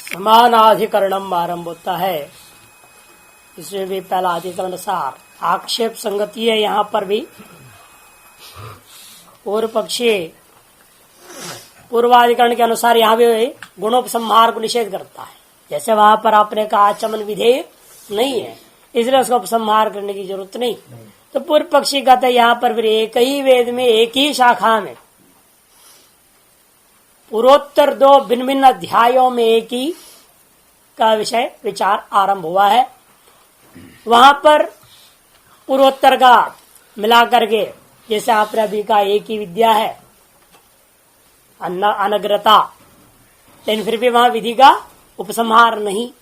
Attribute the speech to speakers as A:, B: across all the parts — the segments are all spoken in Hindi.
A: समानाधिकरणम आरंभ होता है। इसमें भी पहला अधिकरण सार आक्षेप संगति है। यहाँ पर भी पूर्व पक्षी पूर्वाधिकरण के अनुसार यहाँ भी गुणोपसंहार को निषेध करता है। जैसे वहां पर आपने कहा आचमन विधेय नहीं है, इसलिए उसका उपसंहार करने की जरूरत नहीं। तो पूर्व पक्षी कहते हैं यहाँ पर फिर एक ही वेद में एक ही शाखा में पूर्वोत्तर दो भिन्न भिन्न अध्यायों में एक ही का विषय विचार आरंभ हुआ है। वहां पर पूर्वोत्तर का मिला करके जैसे आपने अभी का एक ही विद्या है अनग्रता, लेकिन फिर भी वहां विधि का उपसंहार नहीं।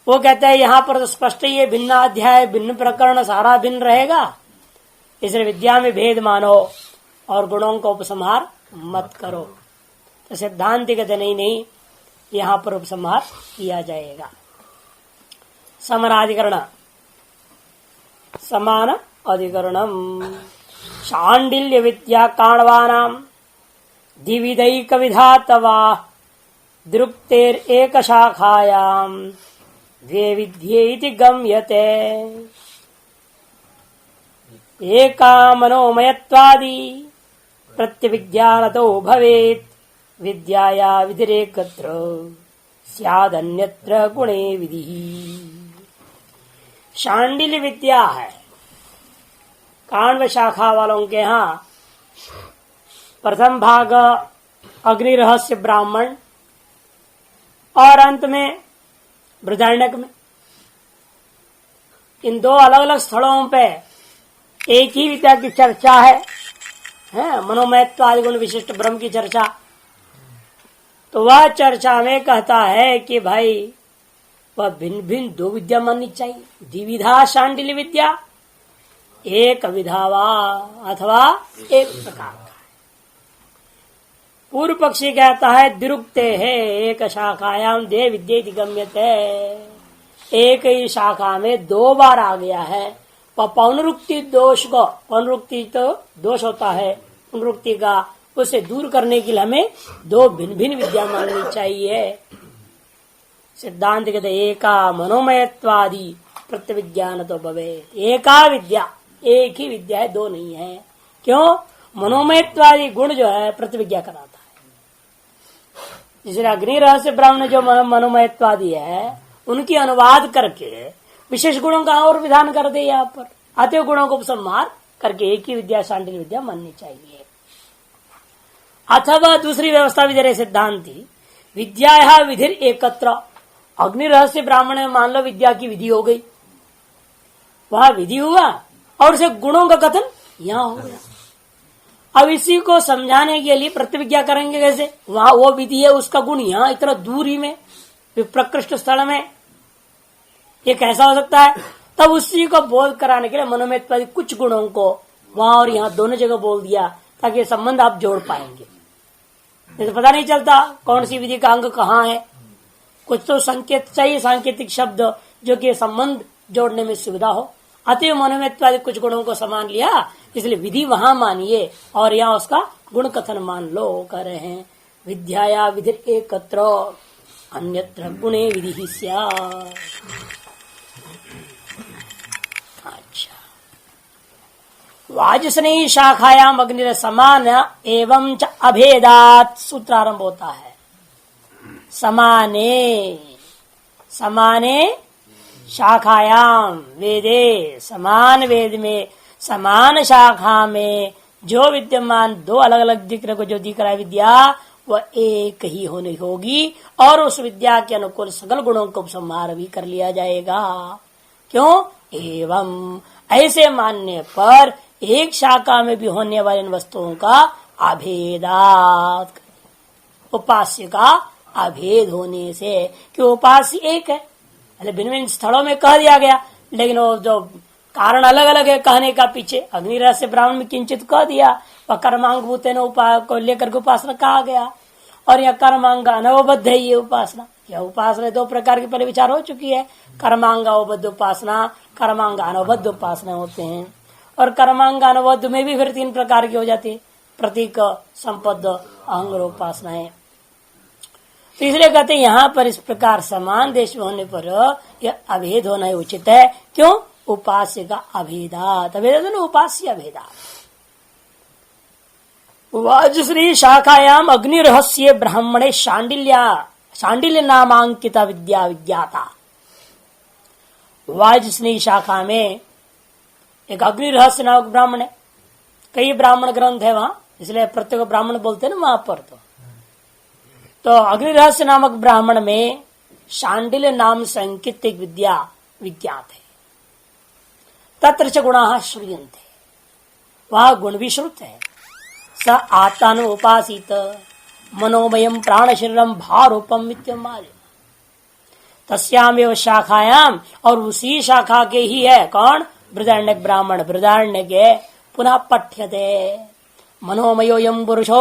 A: वो कहते हैं यहाँ पर तो स्पष्ट ही है भिन्न अध्याय भिन्न प्रकरण सारा भिन्न रहेगा, इसलिए विद्या में भेद मानो और गुणों का उपसंहार मत करो। तो सिद्धांत कहते नहीं, यहाँ पर उपसंहार किया जाएगा। समराधिकरण समान अधिकरणम शांडिल्य विद्या काण्वानाम द्विविधैक विधातवा दृक्तेर एक शाखायाम द्वे विद्ये इति गम्यते। एका मनोमयत्वादि प्रत्यविज्ञानतो भवेत् विद्याया विधिरेकत्र स्यादन्यत्र गुणे विधि। शांडिल्य विद्या है काण्व शाखा वालों के यहाँ। प्रथम भाग अग्नि रहस्य ब्राह्मण और अंत में बृहदारण्यक में। इन दो अलग अलग स्थलों पे एक ही विद्या की चर्चा है, मनोमयत्व आदि गुण विशिष्ट ब्रह्म की चर्चा। तो वह चर्चा में कहता है कि भाई वह भिन्न भिन्न दो विद्या माननी चाहिए। द्विविधा शांडिल्य विद्या, एक विधावा अथवा एक प्रकार का। पूर्व पक्षी कहता है दिरुक्ते है एक शाखायाम दे विद्ये गम्यते। एक ही शाखा में दो बार आ गया है। पौनरुक्ति दोष को, पौनरुक्ति तो दोष होता है पुनरुक्ति का, उसे दूर करने के लिए हमें दो भिन्न भिन्न विद्या माननी चाहिए। सिद्धांत कहते एका मनोमयत्वादि प्रत्यविज्ञान तो भवे। एका विद्या, एक ही विद्या है, दो नहीं है। क्यों? मनोमयत्वादि गुण जो है प्रतिविज्ञा कराता है। इसलिए अग्नि रहस्य ब्राह्मण जो मनोमयत्वादि है उनकी अनुवाद करके विशेष गुणों का और विधान कर दे। यहाँ पर अतः गुणों को उपसंहार करके एक ही विद्या शांडिल्य विद्या माननी चाहिए। अथवा दूसरी व्यवस्था भी दे रहे सिद्धांति विद्या विधिर एकत्र। अग्नि रहस्य ब्राह्मण में मान लो विद्या की विधि हो गई, वहां विधि हुआ और उसे गुणों का कथन यहाँ हो गया। अब इसी को समझाने के लिए प्रतिविज्ञा करेंगे कैसे? वहां वो विधि है, उसका गुण यहाँ इतना दूर ही में प्रकृष्ट स्थल में, ये कैसा हो सकता है? तब उसी को बोध कराने के लिए मनोमयत्वादि कुछ गुणों को वहां और यहाँ दोनों जगह बोल दिया ताकि संबंध आप जोड़ पाएंगे। तो पता नहीं चलता कौन सी विधि का अंग कहाँ है। कुछ तो संकेत चाहिए, सांकेतिक शब्द जो कि संबंध जोड़ने में सुविधा हो। अतः मनोमयत्वादि कुछ गुणों को समान लिया, इसलिए विधि वहां मानिए और यहाँ उसका गुण कथन मान लो कह रहे हैं। विद्याया विधिर एकत्र अन्यत्र गुणे विधि स्यात्। अच्छा, वाजसनेयी शाखायाम अग्निर समान एवं च अभेदात सूत्रारंभ होता है। समाने शाखायाम वेदे, समान वेद में समान शाखा में जो विद्यमान दो अलग अलग दिख रहा है विद्या, वह एक ही होनी होगी और उस विद्या के अनुकूल सकल गुणों को उपसंहार भी कर लिया जाएगा। क्यों? एवं ऐसे मानने पर एक शाखा में भी होने वाली इन वस्तुओं का अभेदात, उपास्य का अभेद होने से, कि उपास्य एक है। भिन्न भिन्न स्थलों में कह दिया गया, लेकिन वो जो कारण अलग अलग है कहने का पीछे। अग्नि रहस्य ब्राह्मण में किंचित कह दिया, वह कर्मांग भूतेन को लेकर के उपासना कहा गया, और यह कर्मांग अनवबद्ध है। ये उपासना, यह उपासना दो प्रकार के पहले विचार हो चुकी है। कर्मांग अवबद्ध उपासना, कर्मांग अनवबद्ध उपासना होते हैं। और कर्मांग अनवबद्ध में भी फिर तीन प्रकार की हो जाती है, प्रतीक, संपद, अहंग उपासनाएं। तो इसलिए कहते हैं यहाँ पर इस प्रकार समान देश में होने पर यह अभेद होना ही उचित है। क्यों? उपास्य का अभेदात, अभेद ना उपास्य अभेदात। वाजश्री शाखायाम अग्नि रहस्य ब्राह्मणे शांडिल्य नामांकिता विद्या विज्ञाता। वाजश्री शाखा में एक अग्नि रहस्य नामक ब्राह्मण है। कई ब्राह्मण ग्रंथ है वहां, इसलिए प्रत्येक ब्राह्मण बोलते हैं ना वहां पर। तो अग्नि रहस्य नामक ब्राह्मण में शांडिल्य नाम से अंकित एक विद्या विज्ञात है। तत्र च गुणाः श्रूयन्ते, वह गुण भी श्रुत है। स आत्मानु उपासित मनोमयम प्राण शरीरम भारूपम विद्यमालिन तस्यामेव शाखायाम, और उसी शाखा के ही है कौन? बृहदारण्यक ब्राह्मण। बृहदारण्यक है पुनः पठ्यते मनोमयो यम पुरुषो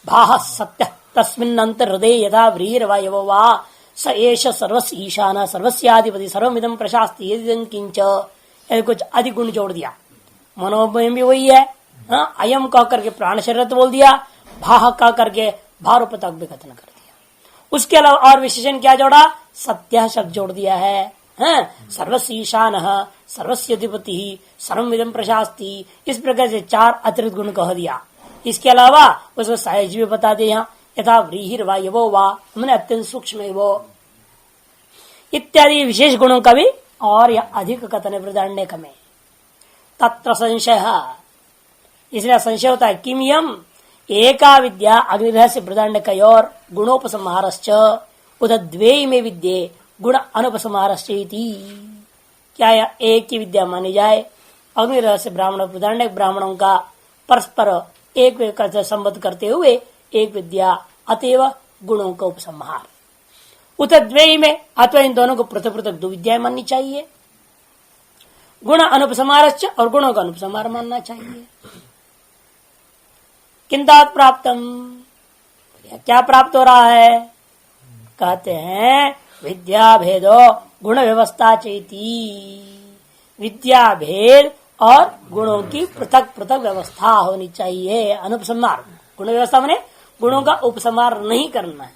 A: भाः सत्य तस्मिन् अंतर्हृदये यथा व्रीहिर्वायवो वा स एष सर्वस्य ईशानः सर्वस्याधिपति सर्वमिदं प्रशास्ति यदिदं किंच। कुछ अधिक गुण जोड़ दिया। मनोमय भी वही है, अयम कह करके प्राण शरीर बोल दिया, भाह कह करके भारूप तक भी कथन कर दिया। उसके अलावा और विशेषण क्या जोड़ा? सत्य शब्द जोड़ दिया है। सर्वस्य ईशानः सर्वस्य अधिपति सर्वमिदं प्रशास्ति, इस प्रकार से 4 अतिरिक्त गुण कह दिया। इसके अलावा उसमें सहज भी बता दे यहाँ, यथा व्रीहिर्वायवो वा, मैंने अत्यंत सूक्ष्म वो इत्यादि विशेष गुणों का भी और यह अधिक कथन है बृहदारण्यक में। तत्र संशय, इसलिए संशय होता है किम यम एका विद्या अग्निरहस्य बृहदारण्यकयोर गुणोपसंहारश्च उत द्वे में विद्ये गुण अनुपसंहारश्च इति। क्या यह एक ही विद्या मानी जाए? अग्निरहस्य ब्राह्मण बृहदारण्यक ब्राह्मणों का परस्पर एक संबद्ध करते हुए एक विद्या, अतएव गुणों का उपसंहार। उत द्वे में, अथवा इन दोनों को पृथक पृथक 2 विद्याएं माननी चाहिए। गुण अनुपसंहारश्च, और गुणों का अनुपसंहार मानना चाहिए। किंतात प्राप्तम, क्या प्राप्त हो रहा है? कहते हैं विद्या भेदो गुण व्यवस्था चेती, विद्या भेद और गुणों की पृथक पृथक व्यवस्था होनी चाहिए। अनुपसंहार, गुण व्यवस्था माने गुणों का उपसंहार नहीं करना है।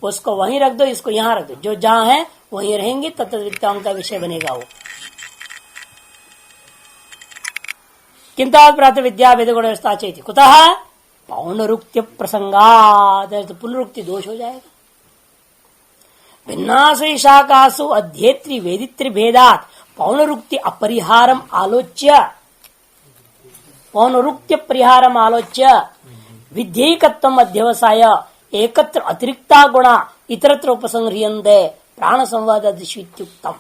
A: उसको वहीं रख दो, इसको यहां रख दो, जो जहां है वहीं रहेंगे, तत्त विद्याओं का विषय बनेगा वो। किंतु प्राप्त विद्या भेद गुण व्यवस्था चेती कुतः पौनरुक्त्य प्रसंगात्, तो पुनरुक्ति दोष हो जाएगा। भिन्नासु शाखासु अध्येत्री वेदित्री भेदात् पौनरुक्ति अपरिहारम आलोच्य, पौनरुक्त्य परिहारम आलोच्य विध्येकत्वम अध्यवसाय एकत्र अतिरिक्ता गुणा इतरत्र उपसंह्रियन्ते प्राण संवादादिश्वित्युक्तम।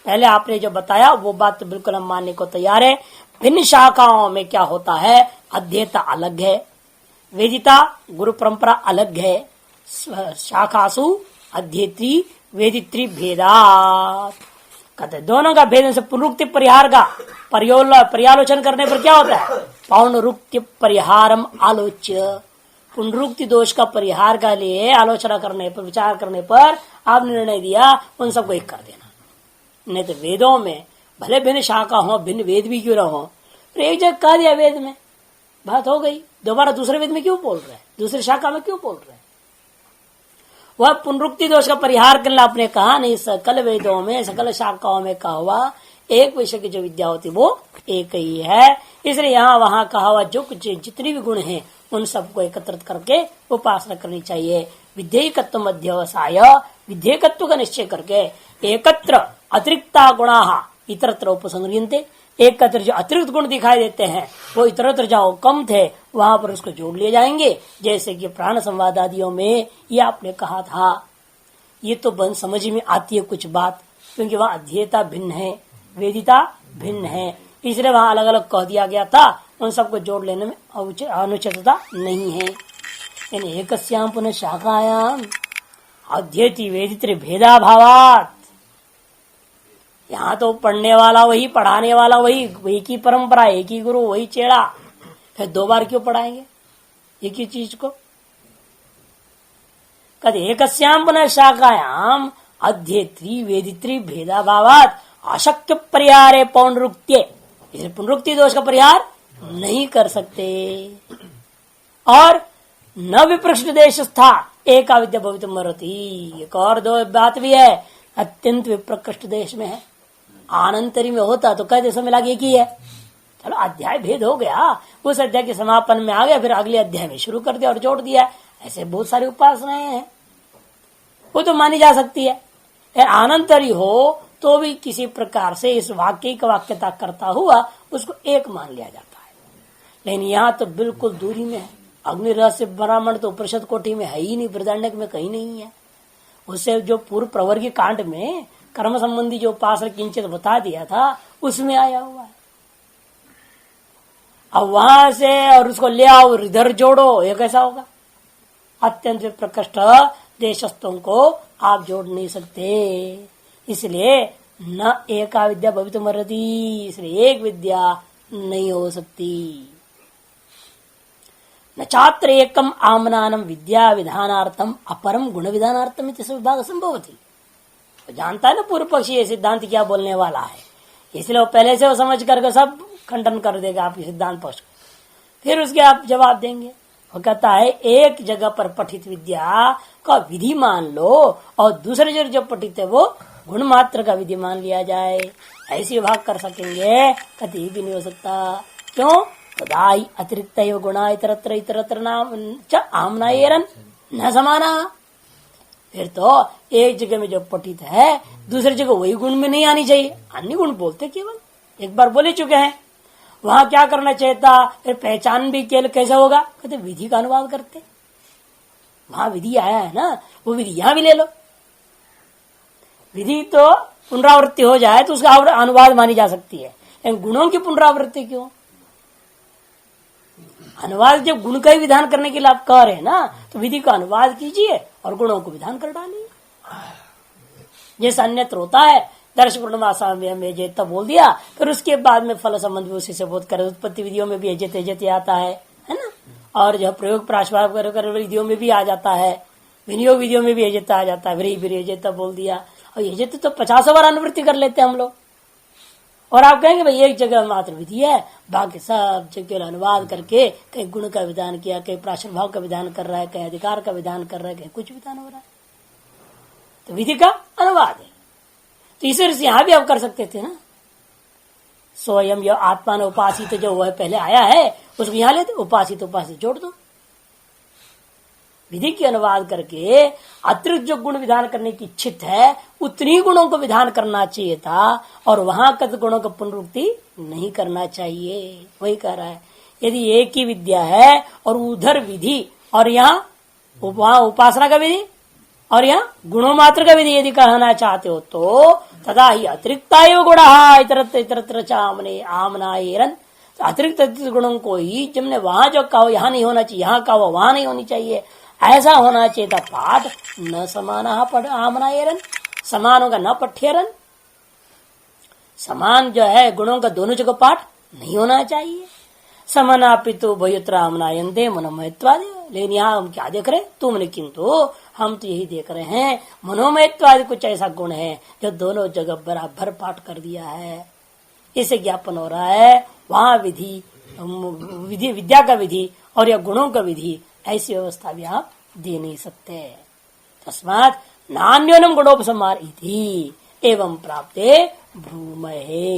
A: पहले आपने जो बताया वो बात तो बिल्कुल हम मानने को तैयार है। भिन्न शाखाओं में क्या होता है? अध्येता अलग है, वेदिता गुरु परंपरा अलग है। शाखासु अध्येत्री वेदित्री भेदात्, कहते दोनों का भेद से पुनरुक्ति परिहार का पर्यालोचन करने पर क्या होता है? पौनरुक्ति परिहारम आलोच्य, पुनरुक्ति दोष का परिहार का लिए आलोचना करने पर, विचार करने पर आप निर्णय दिया उन सबको एक कर देना। नहीं तो वेदों में भले भिन्न शाखा हो, भिन्न वेद भी क्यों ना हो, एक जगह कह दिया वेद में, बात हो गई। दोबारा दूसरे वेद में क्यों बोल रहे हैं? दूसरी शाखा में क्यों बोल रहे हैं? वह पुनरुक्ति दोष का परिहार करना आपने कहा नहीं। सकल वेदों में सकल शाखाओं में कहा हुआ एक विषय की जो विद्या होती वो एक ही है। इसलिए यहाँ वहां कहा हुआ जो कुछ जितने भी गुण हैं उन सबको एकत्रित करके उपासना करनी चाहिए। विधेयकत्व अध्यवसाय, विधेयकत्व का निश्चय करके एकत्र अतिरिक्ता गुणा इतरत्र उपसंग्रहते, एकत्र जो अतिरिक्त गुण दिखाई देते हैं वो इतरत्र जहाँ कम थे वहां पर उसको जोड़ लिए जाएंगे। जैसे कि प्राण संवाद आदियों में ये आपने कहा था, ये तो समझ में आती है कुछ बात, क्योंकि वहाँ अध्येता भिन्न है, वेदिता भिन्न है, इसलिए वहां अलग अलग कह दिया गया था। उन सबको जोड़ लेने में अनुचितता नहीं है। इन एकस्याम पुनः शाखायाम अध्येति वेदित्री भेदा भावात, यहाँ तो पढ़ने वाला वही, पढ़ाने वाला वही, एक ही परंपरा, एक ही गुरु, वही चेड़ा, फिर 2 बार क्यों पढ़ाएंगे एक ही चीज को? कहते एकस्याम पुनः शाखायाम अध्येत्री वेदित्री भेदा भावात अशक्य परिहारे पौनरुक्त्ये, इसे पुनरुक्ति दोष का परिहार नहीं कर सकते। और न विप्रष्ट देश था, एका विद्या भवितुम अर्हति। एक और दो बात भी है, अत्यंत विप्रकृष्ट देश में है। आनंतरी में होता तो कई देशों में लाग एक ही है। चलो अध्याय भेद हो गया, उस अध्याय के समापन में आ गया, फिर अगले अध्याय में शुरू कर दिया और जोड़ दिया। ऐसे बहुत सारी उपासनाएं हैं, वो तो मानी जा सकती है। आनंतरी हो तो भी किसी प्रकार से इस वाक्य का वाक्यता करता हुआ उसको एक मान लिया जाता है। लेकिन यहाँ तो बिल्कुल दूरी में है। अग्नि रहस्य ब्राह्मण तो उपनिषद कोटि में है ही नहीं, बृहदारण्यक में कहीं नहीं है। उससे जो पूर्व प्रवर्गी कांड में कर्म संबंधी जो उपासना किंचित बता दिया था उसमें आया हुआ है। अब वहां से और उसको ले आओ इधर जोड़ो, ये कैसा होगा? अत्यंत प्रकृष्ट देशस्थों को आप जोड़ नहीं सकते। इसलिए न एका विद्या भवितुम अर्हति, इसलिए एक विद्या नहीं हो सकती। न छात्र एकम आमनानम विद्या विधानार्थम अपरम गुण विधानार्थम इति विभाग संभवति। तो जानता है ना पूर्व पक्षी ये सिद्धांत क्या बोलने वाला है, इसलिए वो पहले से वो समझ करके सब खंडन कर देगा आपके सिद्धांत पक्ष। फिर उसके आप जवाब देंगे। वो कहता है एक जगह पर पठित विद्या का विधि मान लो और दूसरे जगह जो पठित है वो गुण मात्र का विधि मान लिया जाए, ऐसे विभाग कर सकेंगे? कभी भी नहीं हो सकता। क्यों? तदाई अतिरिक्त गुणा इतरत्र इतरत्र नाम च आमनायरन न समाना। फिर तो एक जगह में जो पठित है दूसरी जगह वही गुण में नहीं आनी चाहिए। अन्य गुण बोलते केवल एक बार बोले चुके हैं, वहां क्या करना चाहिए था? फिर पहचान भी केवल कैसे होगा? कहते विधि का अनुवाद करते। वहां विधि आया है ना, वो विधि यहां भी ले लो। विधि तो पुनरावृत्ति हो जाए तो उसका अनुवाद मानी जा सकती है, लेकिन गुणों की पुनरावृत्ति क्यों? अनुवाद जब गुण का ही विधान करने के लिए आप कह रहे हैं ना, तो विधि का अनुवाद कीजिए और गुणों को विधान कर डालिए। जैसे अन्यत्र होता है, दर्श पूर्णमासा में जेता बोल दिया, फिर उसके बाद में फल संबंध भी उसी से बोध करे। उत्पत्ति विधियों में भी एजेत एजेत आता है ना, और जो प्रयोग प्राश्वाद विधियों में भी आ जाता है, विनियोग विधियों में भी एजेत आ जाता है। फिर एजेता बोल दिया, और एजेत तो 50 बार अनुवृत्ति कर लेते हैं हम लोग। और आप कहेंगे भाई एक जगह मात्र विधि है, बाकी सब जगह अनुवाद करके कहीं गुण का विधान किया, कहीं प्राचीन भाव का विधान कर रहा है, कहीं अधिकार का विधान कर रहा है, कहीं कुछ विधान हो रहा है। तो विधि का अनुवाद है। तो इसे यहां भी आप कर सकते थे ना, स्वयं यह आत्मा ने उपासित जो वह पहले आया है उसको यहां लेते, उपासित उपासित जोड़ दो। विधि की अनुवाद करके अतिरिक्त जो गुण विधान करने की इच्छित है उतनी गुणों को विधान करना चाहिए था, और वहां कत गुणों को पुनरुक्ति नहीं करना चाहिए। वही कह रहा है, यदि एक ही विद्या है और उधर विधि और यहाँ वहां उपासना का विधि और यहाँ गुणों मात्र का विधि यदि कहना चाहते हो तो तदा ही अतिरिक्त गुणा इतरत्र इतरत्र चामने आमनायरन, अतिरिक्त गुणों को ही जिमने वहां जो कहो यहाँ नहीं होना चाहिए, यहाँ कहो वहां नहीं होनी चाहिए, ऐसा होना चाहिए था। पाठ न समाना आमनायरन, समान होगा न पठ्यरन। समान जो है गुणों का दोनों जगह पाठ नहीं होना चाहिए। समानापितु भयुत्र आमनायन्ते मनोमयत्वादि। लेकिन यहाँ हम क्या देख रहे हैं? तुमने किंतु हम तो यही देख रहे हैं मनोमयत्वादि कुछ ऐसा गुण है जो दोनों जगह बराबर पाठ कर दिया है। इसे ज्ञापन हो रहा है वहां विधि विद्या का विधि और या गुणों का विधि ऐसी व्यवस्था भी आप दे नहीं सकते। तस्मात् नान्योनम गुणोपसंहार इति एवं प्राप्ते भ्रूमहे।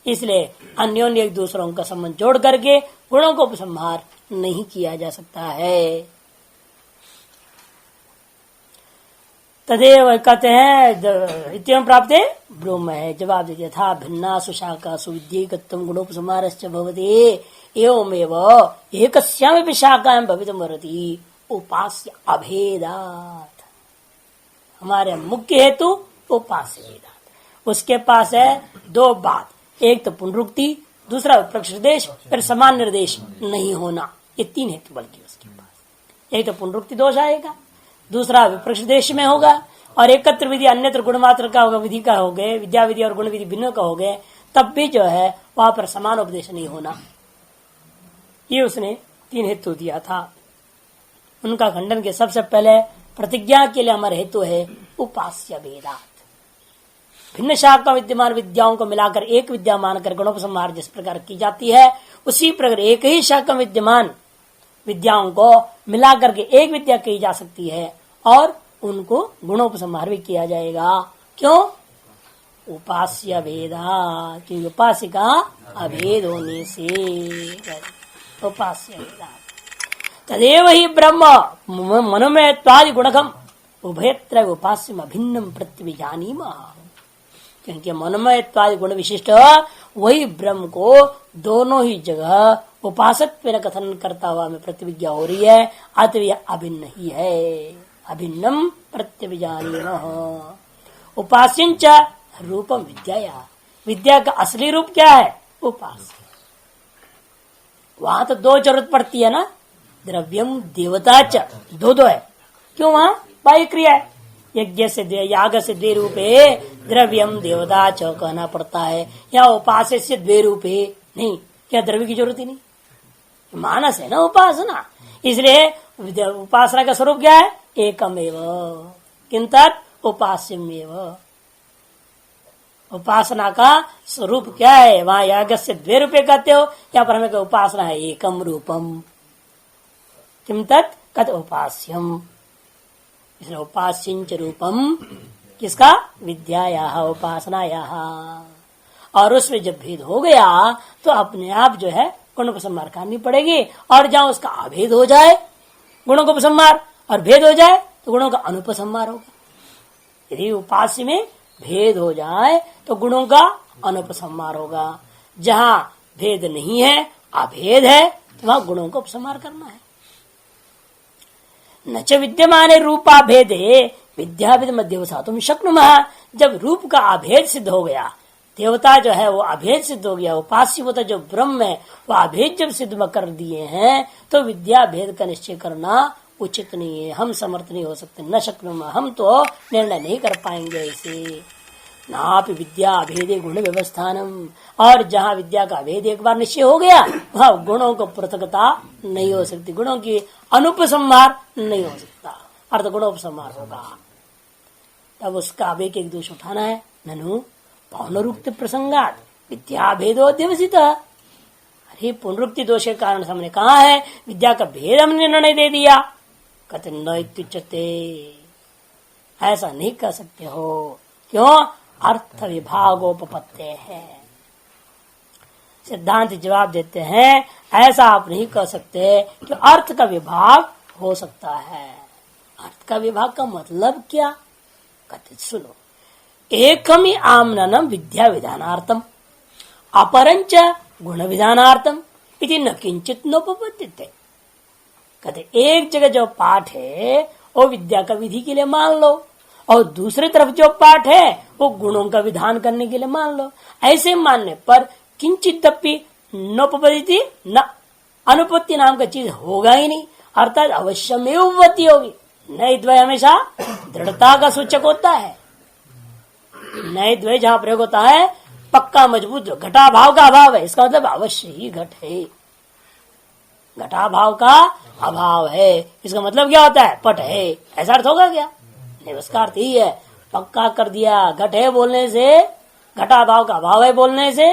A: इसलिए अन्योन्य एक दूसरों का संबंध जोड़ करके गुणों को उपसंहार नहीं किया जा सकता है। तदेव कहते हैं इत्यं प्राप्ते ब्रह्म है। जवाब दीजिए था भिन्ना सुशाखा सुविद्येकत्वं गुणोपसंहारश्च भवति एवमेव एकस्यामपि शाखायां भवितुमर्हति उपास्य अभेदात्। हमारे मुख्य हेतु उपास्य भेदात्। उसके पास है दो बात, एक तो पुनरुक्ति, दूसरा विप्रक्षदेश, फिर समान निर्देश नहीं होना। ये तीन हेतु बल्कि उसके पास। एक तो पुनरुक्ति दोष आएगा, दूसरा विप्रक्षदेश में होगा, और एकत्र विधि अन्यत्र गुणमात्र का होगा, विधि का हो गए, विद्या विधि और गुण विधि भिन्न का हो गए, तब भी जो है वहां पर समान उपदेश नहीं होना। ये उसने तीन हेतु दिया था। उनका खंडन के सबसे पहले प्रतिज्ञा के लिए हमारे हेतु है उपास्य भेदात्। भिन्न शाखा विद्यमान विद्याओं को मिलाकर एक विद्या मानकर गुणोपसंहार जिस प्रकार की जाती है, उसी प्रकार एक ही शाखा विद्यमान विद्याओं को मिला करके एक विद्या कही जा सकती है और उनको गुणोपसंहार भी किया जाएगा। क्यों? उपास्य भेदा, क्योंकि उपासिका अभेद होने से उपास्य भेदा। तदेव ही ब्रह्म मनोमयत्वादि गुणकम उभयत्र उपास्यम अभिन्नम प्रत्यभिजानीम, क्योंकि मनोमयत्वादि गुण विशिष्ट वही ब्रह्म को दोनों ही जगह उपासत्व कथन करता हुआ हमें प्रतिविज्ञा हो रही है। अतः यह अभिन्न ही है, अभिन्नम प्रत्यभिजानीम। उपास्यंच रूपम विद्या, विद्या का असली रूप क्या है? उपास्य। वहां तो दो जरूरत पड़ती है ना, द्रव्यम देवता च, दो है। क्यों? वहां बाह्य क्रिया है, यज्ञ से याग से द्वे रूपे द्रव्यम देवता च कहना पड़ता है। या उपास्य से द्वे रूपे नहीं, क्या द्रव्य की जरूरत ही नहीं, मानस है ना उपासना। इसलिए उपासना का स्वरूप क्या है? एकमेव किंतत उपास्यमेव। उपासना का स्वरूप क्या है? वहां याग से द्वे रूपे कहते हो, यहाँ पर हमें उपासना है एकम रूपम, किम तत् कत उपास्यम। इसलिए उपास्यंच रूपम किसका? विद्याया उपासनाया। और उसमें जब भेद हो गया तो अपने आप जो है गुणों को संहार करनी पड़ेगी। और जहां उसका अभेद हो जाए गुणों को उपसंहार और भेद हो जाए तो गुणों का अनुपसंहार होगा। यदि उपास्य में भेद हो जाए तो गुणों का अनुपसंहार होगा। जहां भेद नहीं है, अभेद है, तो वहां गुणों को उपसंहार करना है। न च विद्यमाने रूपा भेदे विद्याभेद मध्यवसातुम शक्नुमः। जब रूप का अभेद सिद्ध हो गया, देवता जो है वो अभेद सिद्ध हो गया, उपास्य होता जो ब्रह्म है वो अभेद जब सिद्ध कर दिए हैं, तो विद्या भेद का निश्चय करना उचित नहीं है। हम समर्थ नहीं हो सकते, न शक्नुमः, हम तो निर्णय नहीं कर पाएंगे ऐसे। नापि विद्या अभेदे गुण व्यवस्थानम, और जहाँ विद्या का अभेद एक बार निश्चय हो गया वहाँ गुणों को पृथकता नहीं हो सकती, गुणों की अनुपसंहार नहीं हो सकता, अर्थ गुणोपसंहार होगा। तब उसका अभेद एक दोष उठाना है। ननु पौनरुक्ति प्रसंगात विद्या भेदो दिवसित। अरे पुनरुक्ति दोष के कारण हमने कहा है विद्या का भेद हमने निर्णय दे दिया। कहते न इत्युच्यते, ऐसा नहीं कर सकते हो। क्यों? अर्थ विभागोपपत्ते है। सिद्धांत जवाब देते हैं ऐसा आप नहीं कर सकते कि अर्थ का विभाग हो सकता है। अर्थ का विभाग का मतलब क्या? कहते सुनो, एकम ही आमननम विद्या विधानार्थम अपरंच गुण विधानार्थम इति न किंचित नोपपद्यते। कहते एक जगह जो पाठ है वो विद्या का विधि के लिए मान लो, और दूसरी तरफ जो पाठ है वो गुणों का विधान करने के लिए मान लो। ऐसे मानने पर किंचित नोपपद्यते, न अनुपत्ति नाम का चीज होगा ही नहीं, अर्थात अवश्य में उपपत्ति होगी। नए द्वय हमेशा दृढ़ता का सूचक होता है। नए द्वय जहां प्रयोग होता है पक्का मजबूत, जो घटाभाव का अभाव है, इसका मतलब अवश्य ही घट है। घटाभाव का अभाव है, इसका मतलब क्या होता है? पट है, ऐसा अर्थ होगा क्या? नहीं, उसका अर्थ ही है पक्का कर दिया। घट है बोलने से, घटाभाव का अभाव है बोलने से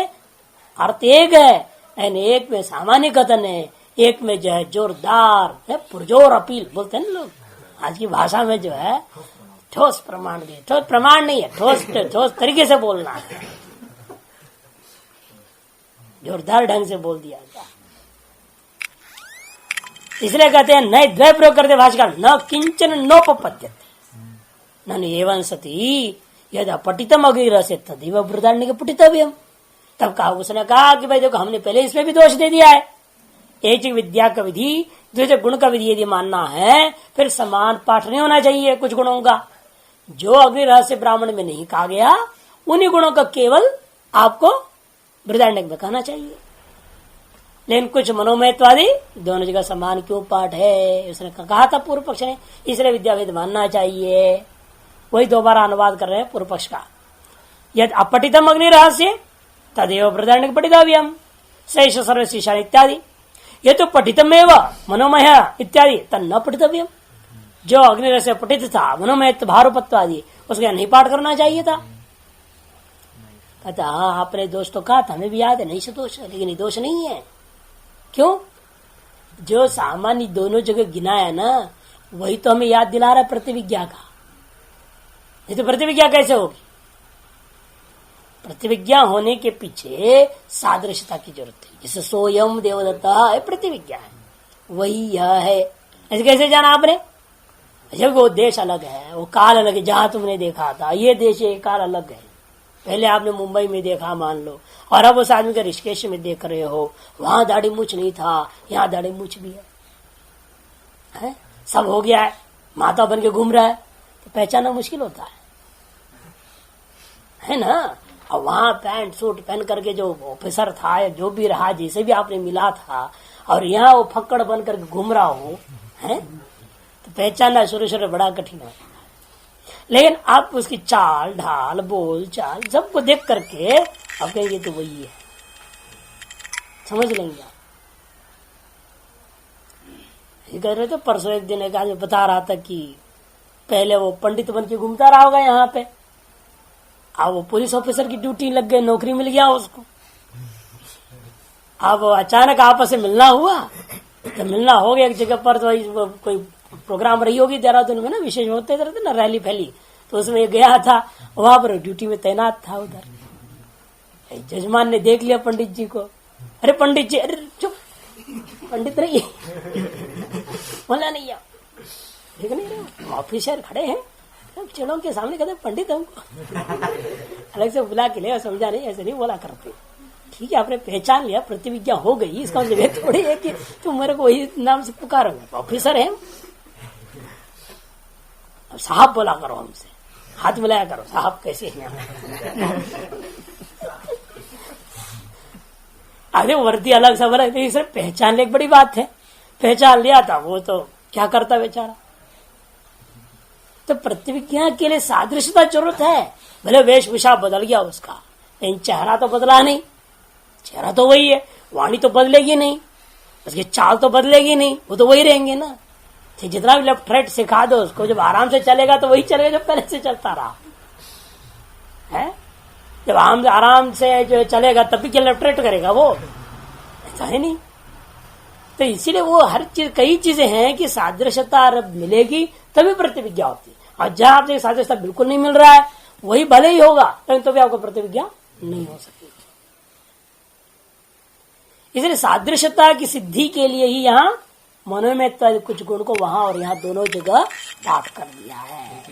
A: अर्थ एक है, यानी एक में सामान्य कथन है, एक में जो है जोरदार है, पुरजोर अपील बोलते हैं लोग। आज की भाषा में जो है ठोस प्रमाण दिए, ठोस प्रमाण नहीं है, ठोस तरीके से बोलना है, जोरदार ढंग से बोल दिया गया। इसलिए कहते हैं नए द्वय प्रयोग करते भाषाकार न किंचन नोपपद्यते ननु एवं सती यदि पठितम अग्निरस तदेव बृहदारण्यक के पठितव्यम। तब कहा, उसने कहा कि भाई देखो हमने पहले इसमें भी दोष दे दिया है। एक विद्या का विधि, दूसरे गुण का विधि यदि मानना है फिर समान पाठ नहीं होना चाहिए कुछ गुणों का। जो अग्नि रहस्य ब्राह्मण में नहीं कहा गया उन्हीं गुणों का केवल आपको बृहदारण्यक में कहना चाहिए। लेकिन कुछ मनोमयत्वादी दोनों जगह समान क्यों पाठ है, उसने कहा था पूर्व पक्ष ने, इसलिए विद्याभेद मानना चाहिए। वही दोबारा अनुवाद कर रहे हैं पूर्व पक्ष का। यदि अपठितम अग्नि रहस्य तदेव बृहदारण्यक पठितव्यम शेष सर्वशीषा इत्यादि। ये तो पठितमेव मनोमय इत्यादि तन्न पठितव्यम। जो अग्नि रहस्य पठित था मनोमय भारूपत्वादि उसका नहीं पाठ करना चाहिए था। कहता हाँ आपने दोष तो कहा था, हमें भी याद है, नहीं से दोष, लेकिन ये दोष नहीं है। क्यों? जो सामान्य दोनों जगह गिनाया ना, वही तो हमें याद दिला रहा है प्रतिविज्ञा का। नहीं तो प्रतिविज्ञा कैसे होगी? प्रतिविज्ञा होने के पीछे सादृश्यता की जरूरत है। जैसे सोयम देवदत्ता है, प्रतिविज्ञा है, वही यह है। ऐसे कैसे जाना आपने? जब वो देश अलग है, वो काल अलग है, जहां तुमने देखा था ये देश ये काल अलग है। पहले आपने मुंबई में देखा मान लो, और अब उस आदमी का ऋषिकेश में देख रहे हो, वहां दाढ़ी मूछ नहीं था, यहाँ दाढ़ी मूछ भी है, सब हो गया है, माता बन के घूम रहा है, तो पहचानना मुश्किल होता है ना। और वहां पैंट सूट पहन करके जो ऑफिसर था या जो भी रहा, जिसे भी आपने मिला था, और यहाँ वो फक्कड़ बन करके घूम रहा हो, है तो पहचानना शुरू शुरू बड़ा कठिन होता है। लेकिन आप उसकी चाल ढाल बोल चाल सबको देख करके आप कहेंगे तो वही है, समझ लेंगे आप। ये कह रहे थे परसों एक दिन एक आदमी बता रहा था कि पहले वो पंडित बन के घूमता रहा होगा यहाँ पे, अब वो पुलिस ऑफिसर की ड्यूटी लग गई, नौकरी मिल गया उसको। अब अचानक आपस में मिलना हुआ, तो मिलना हो गया एक जगह पर, तो कोई प्रोग्राम रही होगी देहरादून में ना, विशेष होते रहते ना रैली फैली, तो उसमें गया था, वहां पर ड्यूटी में तैनात था उधर। जजमान ने देख लिया पंडित जी को, अरे पंडित जी, अरे चुप, पंडित नहीं बोला नहीं, ठीक नहीं, ऑफिसर खड़े हैं चलो के सामने, कहते पंडित हमको अलग से बुला के ले, समझा नहीं, ऐसे नहीं बोला करते। ठीक है, आपने पहचान लिया, प्रतिविज्ञा हो गई, इसका मतलब थोड़ी है कि तुम मेरे को वही नाम से पुकारोगे, ऑफिसर है। अब साहब बोला करो हमसे, हाथ मिलाया करो, साहब कैसे हैं अरे वर्दी अलग सब अलग, इसे पहचान ले, एक बड़ी बात है। पहचान लिया था, वो तो क्या करता बेचारा। तो प्रतिविज्ञा के लिए सादृश्यता जरूरत है। भले वेशभूषा बदल गया उसका, लेकिन चेहरा तो बदला नहीं, चेहरा तो वही है, वाणी तो बदलेगी नहीं, उसकी चाल तो बदलेगी नहीं, वो तो वही रहेंगे ना। जितना भी लेफ्ट राइट सिखा दो उसको, जब आराम से चलेगा तो वही चलेगा जो पहले से चलता रहा है। जब आराम से जो चलेगा तब भी क्या लेफ्ट राइट करेगा, वो ऐसा है नहीं। तो इसीलिए वो हर चीज, कई चीजें हैं कि सादृश्यता मिलेगी तभी प्रतिविज्ञा होती है। और जहां आपसे सादृश्यता बिल्कुल नहीं मिल रहा है, वही भले ही होगा, लेकिन तो भी आपको प्रतिविज्ञा नहीं हो सकेगी। इसलिए सादृश्यता की सिद्धि के लिए ही यहाँ मनोमय कुछ गुण को वहां और यहाँ दोनों जगह पाठ कर दिया है।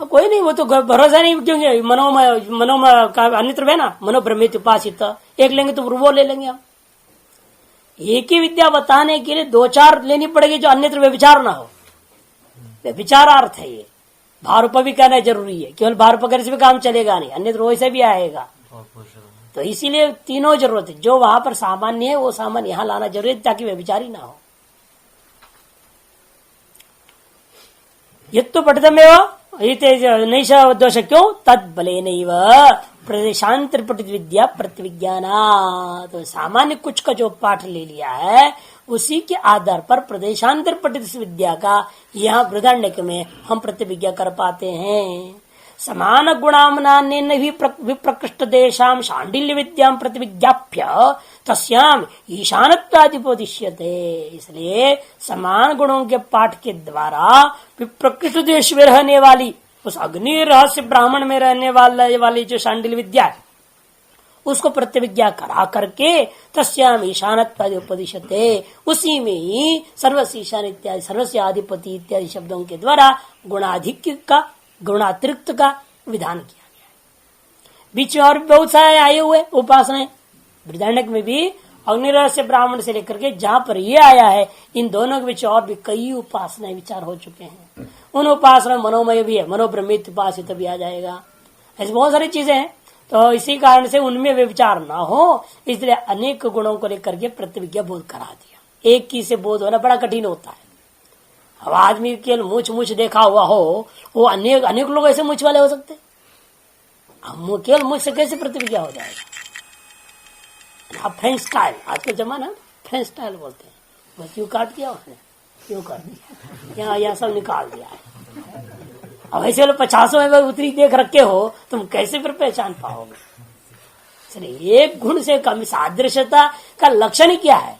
A: कोई नहीं, वो तो भरोसा नहीं, क्योंकि मनोमय का अन्यत्र है ना, मनोब्रह्मित उपासित, एक लेंगे तो वो ले लेंगे हम। एक ही विद्या बताने के लिए दो चार लेनी पड़ेगी जो अन्यत्र व्यभिचार ना हो, व्यभिचारार्थ है ये। भारूप भी कहना जरूरी है, केवल भारूप करने से भी काम चलेगा नहीं, अन्यत्र वैसे भी आएगा। तो इसीलिए तीनों जरूरत है, जो वहां पर सामान्य है वो सामान्य यहाँ लाना जरूरी है, ताकि व्यभिचारी ना हो। ये तो पठितमेव नहीं दोष, क्यों तद बले नहीं प्रदेशांतर पठित विद्या प्रतिविज्ञाना। तो सामान्य कुछ का जो पाठ ले लिया है, उसी के आधार पर प्रदेशांतर पठित विद्या का यहाँ बृहदारण्यक में हम प्रतिविज्ञा कर पाते हैं। समान गुणामनान्येन विप्रकृष्ट देशाम शांडिल्य विद्याम प्रतिविज्ञाप्य तस्याम ईशानत्वादिपोदिश्यते। इसलिए समान गुणों के पाठ के द्वारा विप्रकृष्ट देश में रहने वाली, उस अग्नि रहस्य ब्राह्मण में रहने वाली जो शांडिल्य विद्या है, उसको प्रतिविज्ञा करा करके तस्याम ईशानत्वादिपोदिश्यते, उसी में ही सर्वस्य ईशान इत्यादि, सर्वस्य आधिपति इत्यादि शब्दों के द्वारा गुणाधिक्य का, गुणातिरिक्त का विधान किया गया है। बीच में और भी बहुत सारे आए हुए उपासनाएं, बृहदारण्यक में भी अग्निरहस्य ब्राह्मण से लेकर के जहां पर ये आया है, इन दोनों के बीच और भी कई उपासनाएं विचार हो चुके हैं। उन उपासना मनोमय भी है, मनोब्रह्मित उपासित भी आ जाएगा, ऐसी बहुत सारी चीजें हैं। तो इसी कारण से उनमें वे विचार ना हो, इसलिए अनेक गुणों को लेकर के प्रतिविज्ञा बोध करा दिया। एक ही से बोध होना बड़ा कठिन होता है। अब आदमी केवल मूछ देखा हुआ हो, वो अनेक लोग ऐसे मूछ वाले हो सकते, अब केवल मूछ से कैसे प्रतिविज्ञा हो जाएगा। अब फ्रेंच स्टाइल, आजकल जमाना फ्रेंच स्टाइल बोलते हैं, बस यूं काट दिया उसने, यूं कर दिया, यहाँ सब निकाल दिया है। अब ऐसे लोग 50 में उतरी देख रखे हो, तुम कैसे फिर पहचान पाओगे। एक गुण से कम सादृश्यता का लक्षण ही क्या है?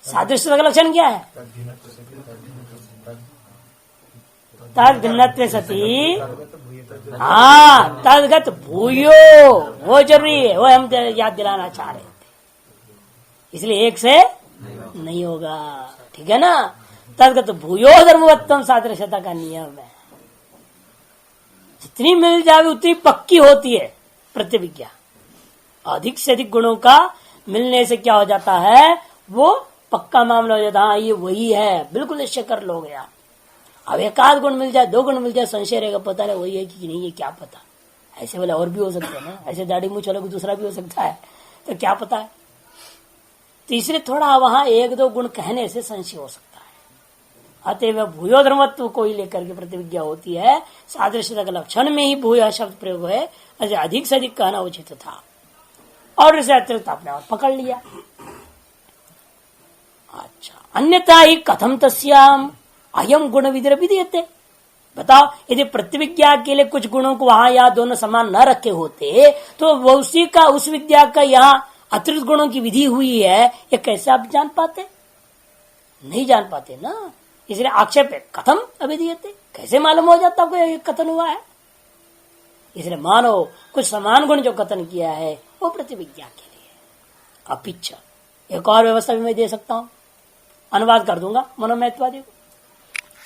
A: सादृश्यता का लक्षण क्या है? तद भिन्नत्वे सती, हाँ, तदगत भूयो, वो जरूरी है, वो हम याद दिलाना चाह रहे थे। इसलिए एक से नहीं होगा, ठीक है ना। तदगत भूयो धर्मवत्तम सादृश्यता का नियम है। जितनी मिल जाए उतनी पक्की होती है प्रतिविज्ञा। अधिक से अधिक गुणों का मिलने से क्या हो जाता है, वो पक्का मामला हो जाता है। हाँ, ये वही है, बिल्कुल निश्चय कर लोगे आप। अब एक आध गुण मिल जाए, 2 गुण मिल जाए, संशय रहेगा, पता नहीं वही है कि नहीं, ये क्या पता। ऐसे वाला और भी हो सकता है ना, ऐसे दाढ़ी मूंछ वाला दूसरा भी हो सकता है, तो क्या पता है। तीसरे थोड़ा वहां 1-2 गुण कहने से संशय हो सकता है। अतएव भूयो धर्मत्व को ही लेकर के प्रतिविज्ञा होती है। सादृश्यता के लक्षण में ही भूय शब्द प्रयोग है, अधिक से अधिक कहना उचित था, और इसे अतिरिक्त आपने और पकड़ लिया। अच्छा, अन्यथा ही कथम तस्याम अयम गुण विधि विधीयते। बताओ, यदि प्रतिविज्ञा के लिए कुछ गुणों को वहां या दोनों समान न रखे होते तो वो उसी का, उस विद्या का यहाँ अतिरिक्त गुणों की विधि हुई है, ये कैसे आप जान पाते? नहीं जान पाते ना। इसलिए आक्षेप है, कथम अविधीयते, कैसे मालूम हो जाता आपको ये कथन हुआ है? इसलिए मानो कुछ समान गुण जो कथन किया है वो प्रतिविज्ञा के लिए। अपिच्छ एक और व्यवस्था भी मैं दे सकता हूं, अनुवाद कर दूंगा मनोमयत्वादी को।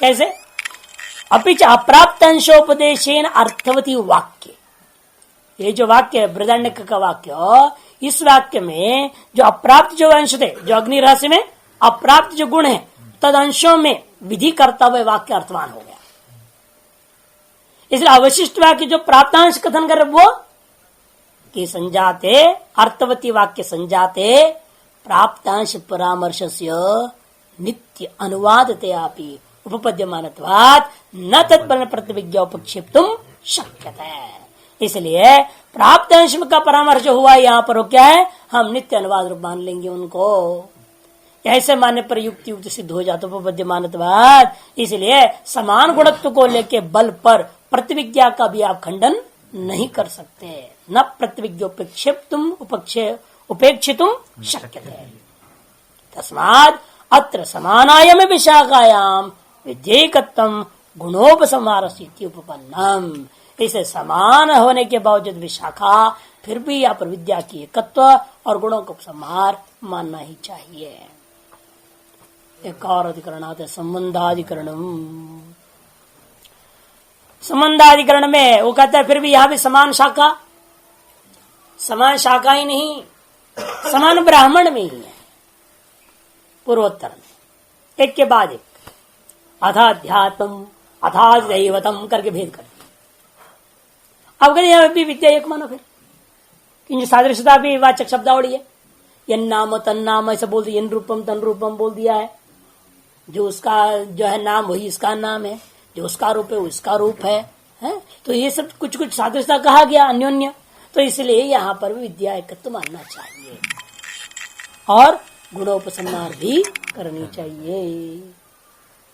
A: कैसे? अपिच अप्राप्त अंशोपदेशेन अर्थवती वाक्य, ये जो वाक्य है बृहदारण्यक का वाक्य, इस वाक्य में जो अप्राप्त जो अंश थे, जो अग्नि रहस्य में अप्राप्त जो गुण है, तद अंशों में विधि करता हुआ वाक्य अर्थवान हो गया। इसलिए अवशिष्ट वाक्य जो प्राप्तांश कथन कर वो कि संजाते अर्थवती वाक्य संजाते प्राप्तांश परामर्शस्य नित्य अनुवादते आपी उपपद्यमानत्वात् न तत्पर प्रतिविज्ञा उपक्षेप्तुम शक्यते है। इसलिए प्राप्त अंश का परामर्श हुआ यहाँ पर क्या है, हम नित्य अनुवाद रूप मान लेंगे उनको। ऐसे मानने पर युक्ति युक्त सिद्ध हो जाता उपपद्यमानत्वात्। इसलिए समान गुणत्व को लेके बल पर प्रतिविज्ञा का भी आप खंडन नहीं कर सकते। न प्रतिविज्ञोपेक्षिप्तुम उपेक्षितुम शक्यते। तस्मात् अत्र समानायम विशाखायाम विधेयकत्वम गुणोपसंहारस्येति उपपन्नम। इसे समान होने के बावजूद विशाखा, फिर भी यहाँ पर विद्या की एकत्व और गुणों को उपसंहार मानना ही चाहिए। एक और अधिकरण आते संबंधाधिकरणम। संबंधाधिकरण में वो कहता है फिर भी यहाँ भी समान शाखा, समान शाखा ही नहीं, समान ब्राह्मण में ही है। पूर्वोत्तर में एक के बाद एक अथाध्यात्म अथा दैवतम करके भेद कर। अब कहते यहाँ भी विद्या एक मानो, फिर कि सादृश्यता भी वाचक शब्दावली है। यन नाम तन नाम ऐसा बोल दिया, यन रूपम तन रूपम बोल दिया है। जो उसका जो है नाम वही इसका नाम है, जो उसका रूप है वो इसका रूप है। तो ये सब कुछ कुछ सादृश्यता कहा गया अन्योन्य, तो इसलिए यहाँ पर भी विद्या एकत्व मानना चाहिए और गुणोपसंहार भी करनी चाहिए।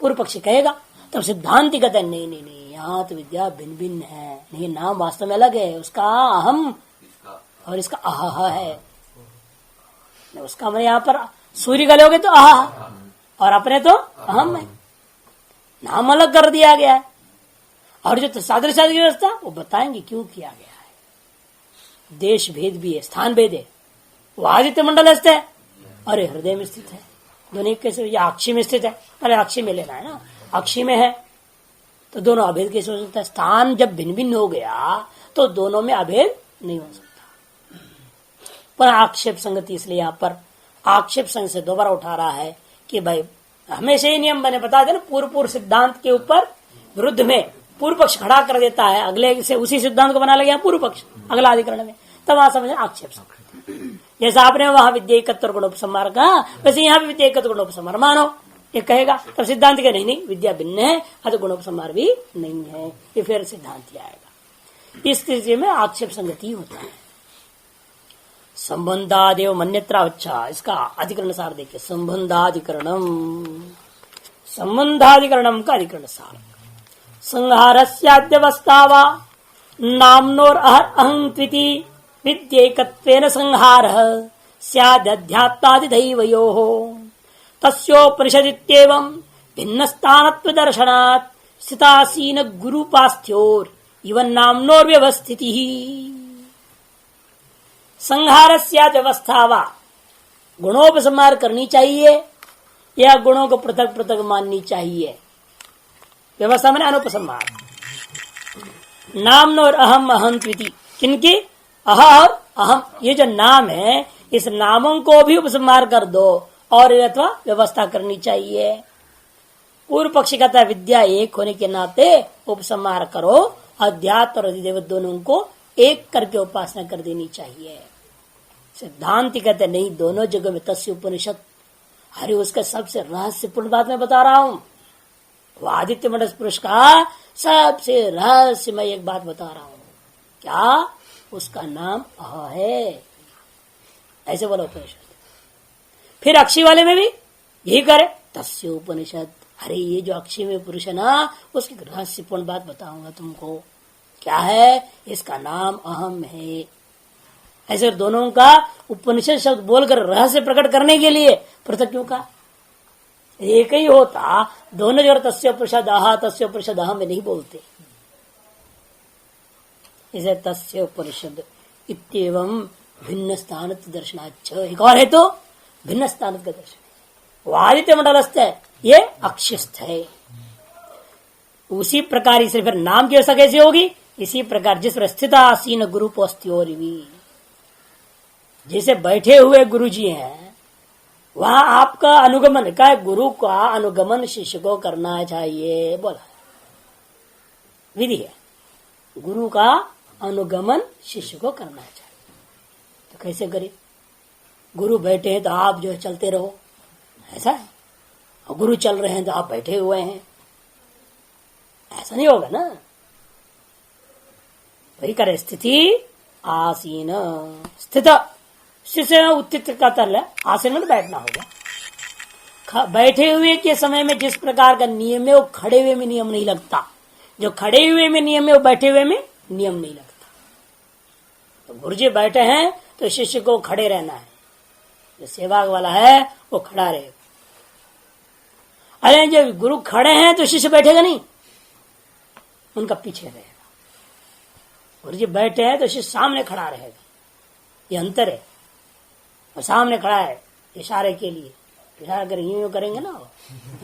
A: पूर्व पक्षी कहेगा, तब सिद्धांति कहते हैं नहीं नहीं नहीं, यहाँ तो विद्या भिन्न भिन्न है। नहीं, नाम वास्तव में अलग है, उसका अहम और इसका अह है। उसका मैं यहाँ पर सूर्य गलोगे तो अह और अपने तो अहम है, नाम अलग कर दिया गया है। और जो सादृश्य की व्यवस्था वो बताएंगे क्यों किया गया है। देश भेद भी है, स्थान भेद है। वो आदित्य मंडल स्थित है, अरे हृदय में स्थित है। दोनों कैसे, या अक्षी में स्थित है, अरे अक्षी में लेना है ना, अक्षी में है तो दोनों अभेद कैसे हो सकता है। स्थान जब भिन्न भिन्न हो गया तो दोनों में अभेद नहीं हो सकता। पर आक्षेप संगति, इसलिए यहाँ पर आक्षेप संग से दोबारा उठा रहा है कि भाई हमेशा ही नियम बने बता देना, पूर्व सिद्धांत के ऊपर विरुद्ध में पूर्व पक्ष खड़ा कर देता है, अगले से उसी सिद्धांत को बना लगे पूर्व पक्ष अगला अधिकरण में, तब वहां समझे आक्षेप संगति। जैसा आपने वहां विद्या एकत्र गुणोपसंहार कहा, वैसे यहाँ भी विद्या एकत्र गुणोपसंहार मानो, ये कहेगा तब सिद्धांत के नहीं विद्या भिन्न है, अतः गुणोपसंहार भी नहीं है, ये फिर सिद्धांत आएगा। इस स्थिति में आक्षेप संगति होता है। संबंधादेव मन्यत्रा, अच्छा इसका अधिकरण सार देखिए। संबंधाधिकरणम, संबंधाधिकरणम का अधिकरण सार, संहारस्याद्यवस्थावा नामनोर अहंत्विति विद्येकत्वेन संहारः स्यादध्यात्मादिदैवयोः तस्योपनिषदित्येवं भिन्नस्थानत्व दर्शनात् स्थितासीन गुरुपास्थ्योर इवन नाम्नोर्व्यवस्थिति संहारस्या व्यवस्था वा गुणोपसंहार करनी चाहिए या गुणों को पृथक पृथक माननी चाहिए। व्यवस्था में अनुपसंहार। नाम और अहम अहंत्विति किनकी अह और अहम, ये जो नाम है इस नामों को भी उपसंहार कर दो और अथवा व्यवस्था करनी चाहिए। पूर्व पक्षी कहता है विद्या एक होने के नाते उपसंहार करो, अध्यात्म और अधिदेव दोनों को एक करके उपासना कर देनी चाहिए। सिद्धांति कहते नहीं, दोनों जगह में तस्य उपनिषद। अरे उसका सबसे रहस्यपूर्ण बात मैं बता रहा हूं। वो आदित्य मंडल पुरुष का सबसे रहस्यमय एक बात बता रहा हूं। क्या? उसका नाम अह है, ऐसे बोला उपनिषद। फिर अक्षी वाले में भी यही करे, तस्य उपनिषद। अरे ये जो अक्षी में पुरुष है ना, उसकी रहस्यपूर्ण बात बताऊंगा तुमको। क्या है? इसका नाम अहम है। ऐसे दोनों का उपनिषद शब्द बोलकर रहस्य प्रकट करने के लिए पृथक क्यों कहा? एक ही होता, दोनों जगह तस्य उपनिषद अह तस्य उपनिषद अहम में नहीं बोलते। इसे तस्य उपनिषद इत्येवं भिन्न स्थान दर्शनाच्च। एक और है तो भिन्न स्थान का दर्शन। आदित्य मंडलस्थ है, ये अक्षस्थ है। उसी प्रकार इसे फिर नाम की व्यवस्था कैसे होगी? इसी प्रकार जिस पर स्थित आसीन गुरु पोस्त्योरिवी, जैसे बैठे हुए गुरु जी हैं, वहां आपका अनुगमन का, गुरु का अनुगमन शिष्य को करना चाहिए। बोला विधि है, गुरु का अनुगमन शिष्य को करना चाहिए। तो कैसे करे? गुरु बैठे हैं तो आप जो चलते रहो, ऐसा है? और गुरु चल रहे हैं तो आप बैठे हुए हैं, ऐसा नहीं होगा ना। वही करे, स्थिति आसीन। स्थित शिष्य उत्थित का तरल है, आसीन में बैठना होगा। बैठे हुए के समय में जिस प्रकार का नियम है वो खड़े हुए में नियम नहीं लगता। जो खड़े हुए में नियम है वो बैठे हुए में नियम नहीं लगता। तो गुरुजी बैठे हैं तो शिष्य को खड़े रहना है, जो सेवा वाला है वो खड़ा रहेगा। अरे जब गुरु खड़े हैं तो शिष्य बैठेगा नहीं, उनका पीछे रहेगा। गुरुजी बैठे हैं तो शिष्य सामने खड़ा रहेगा। ये अंतर है। और सामने खड़ा है इशारे के लिए, इशारा कर यूं करेंगे ना,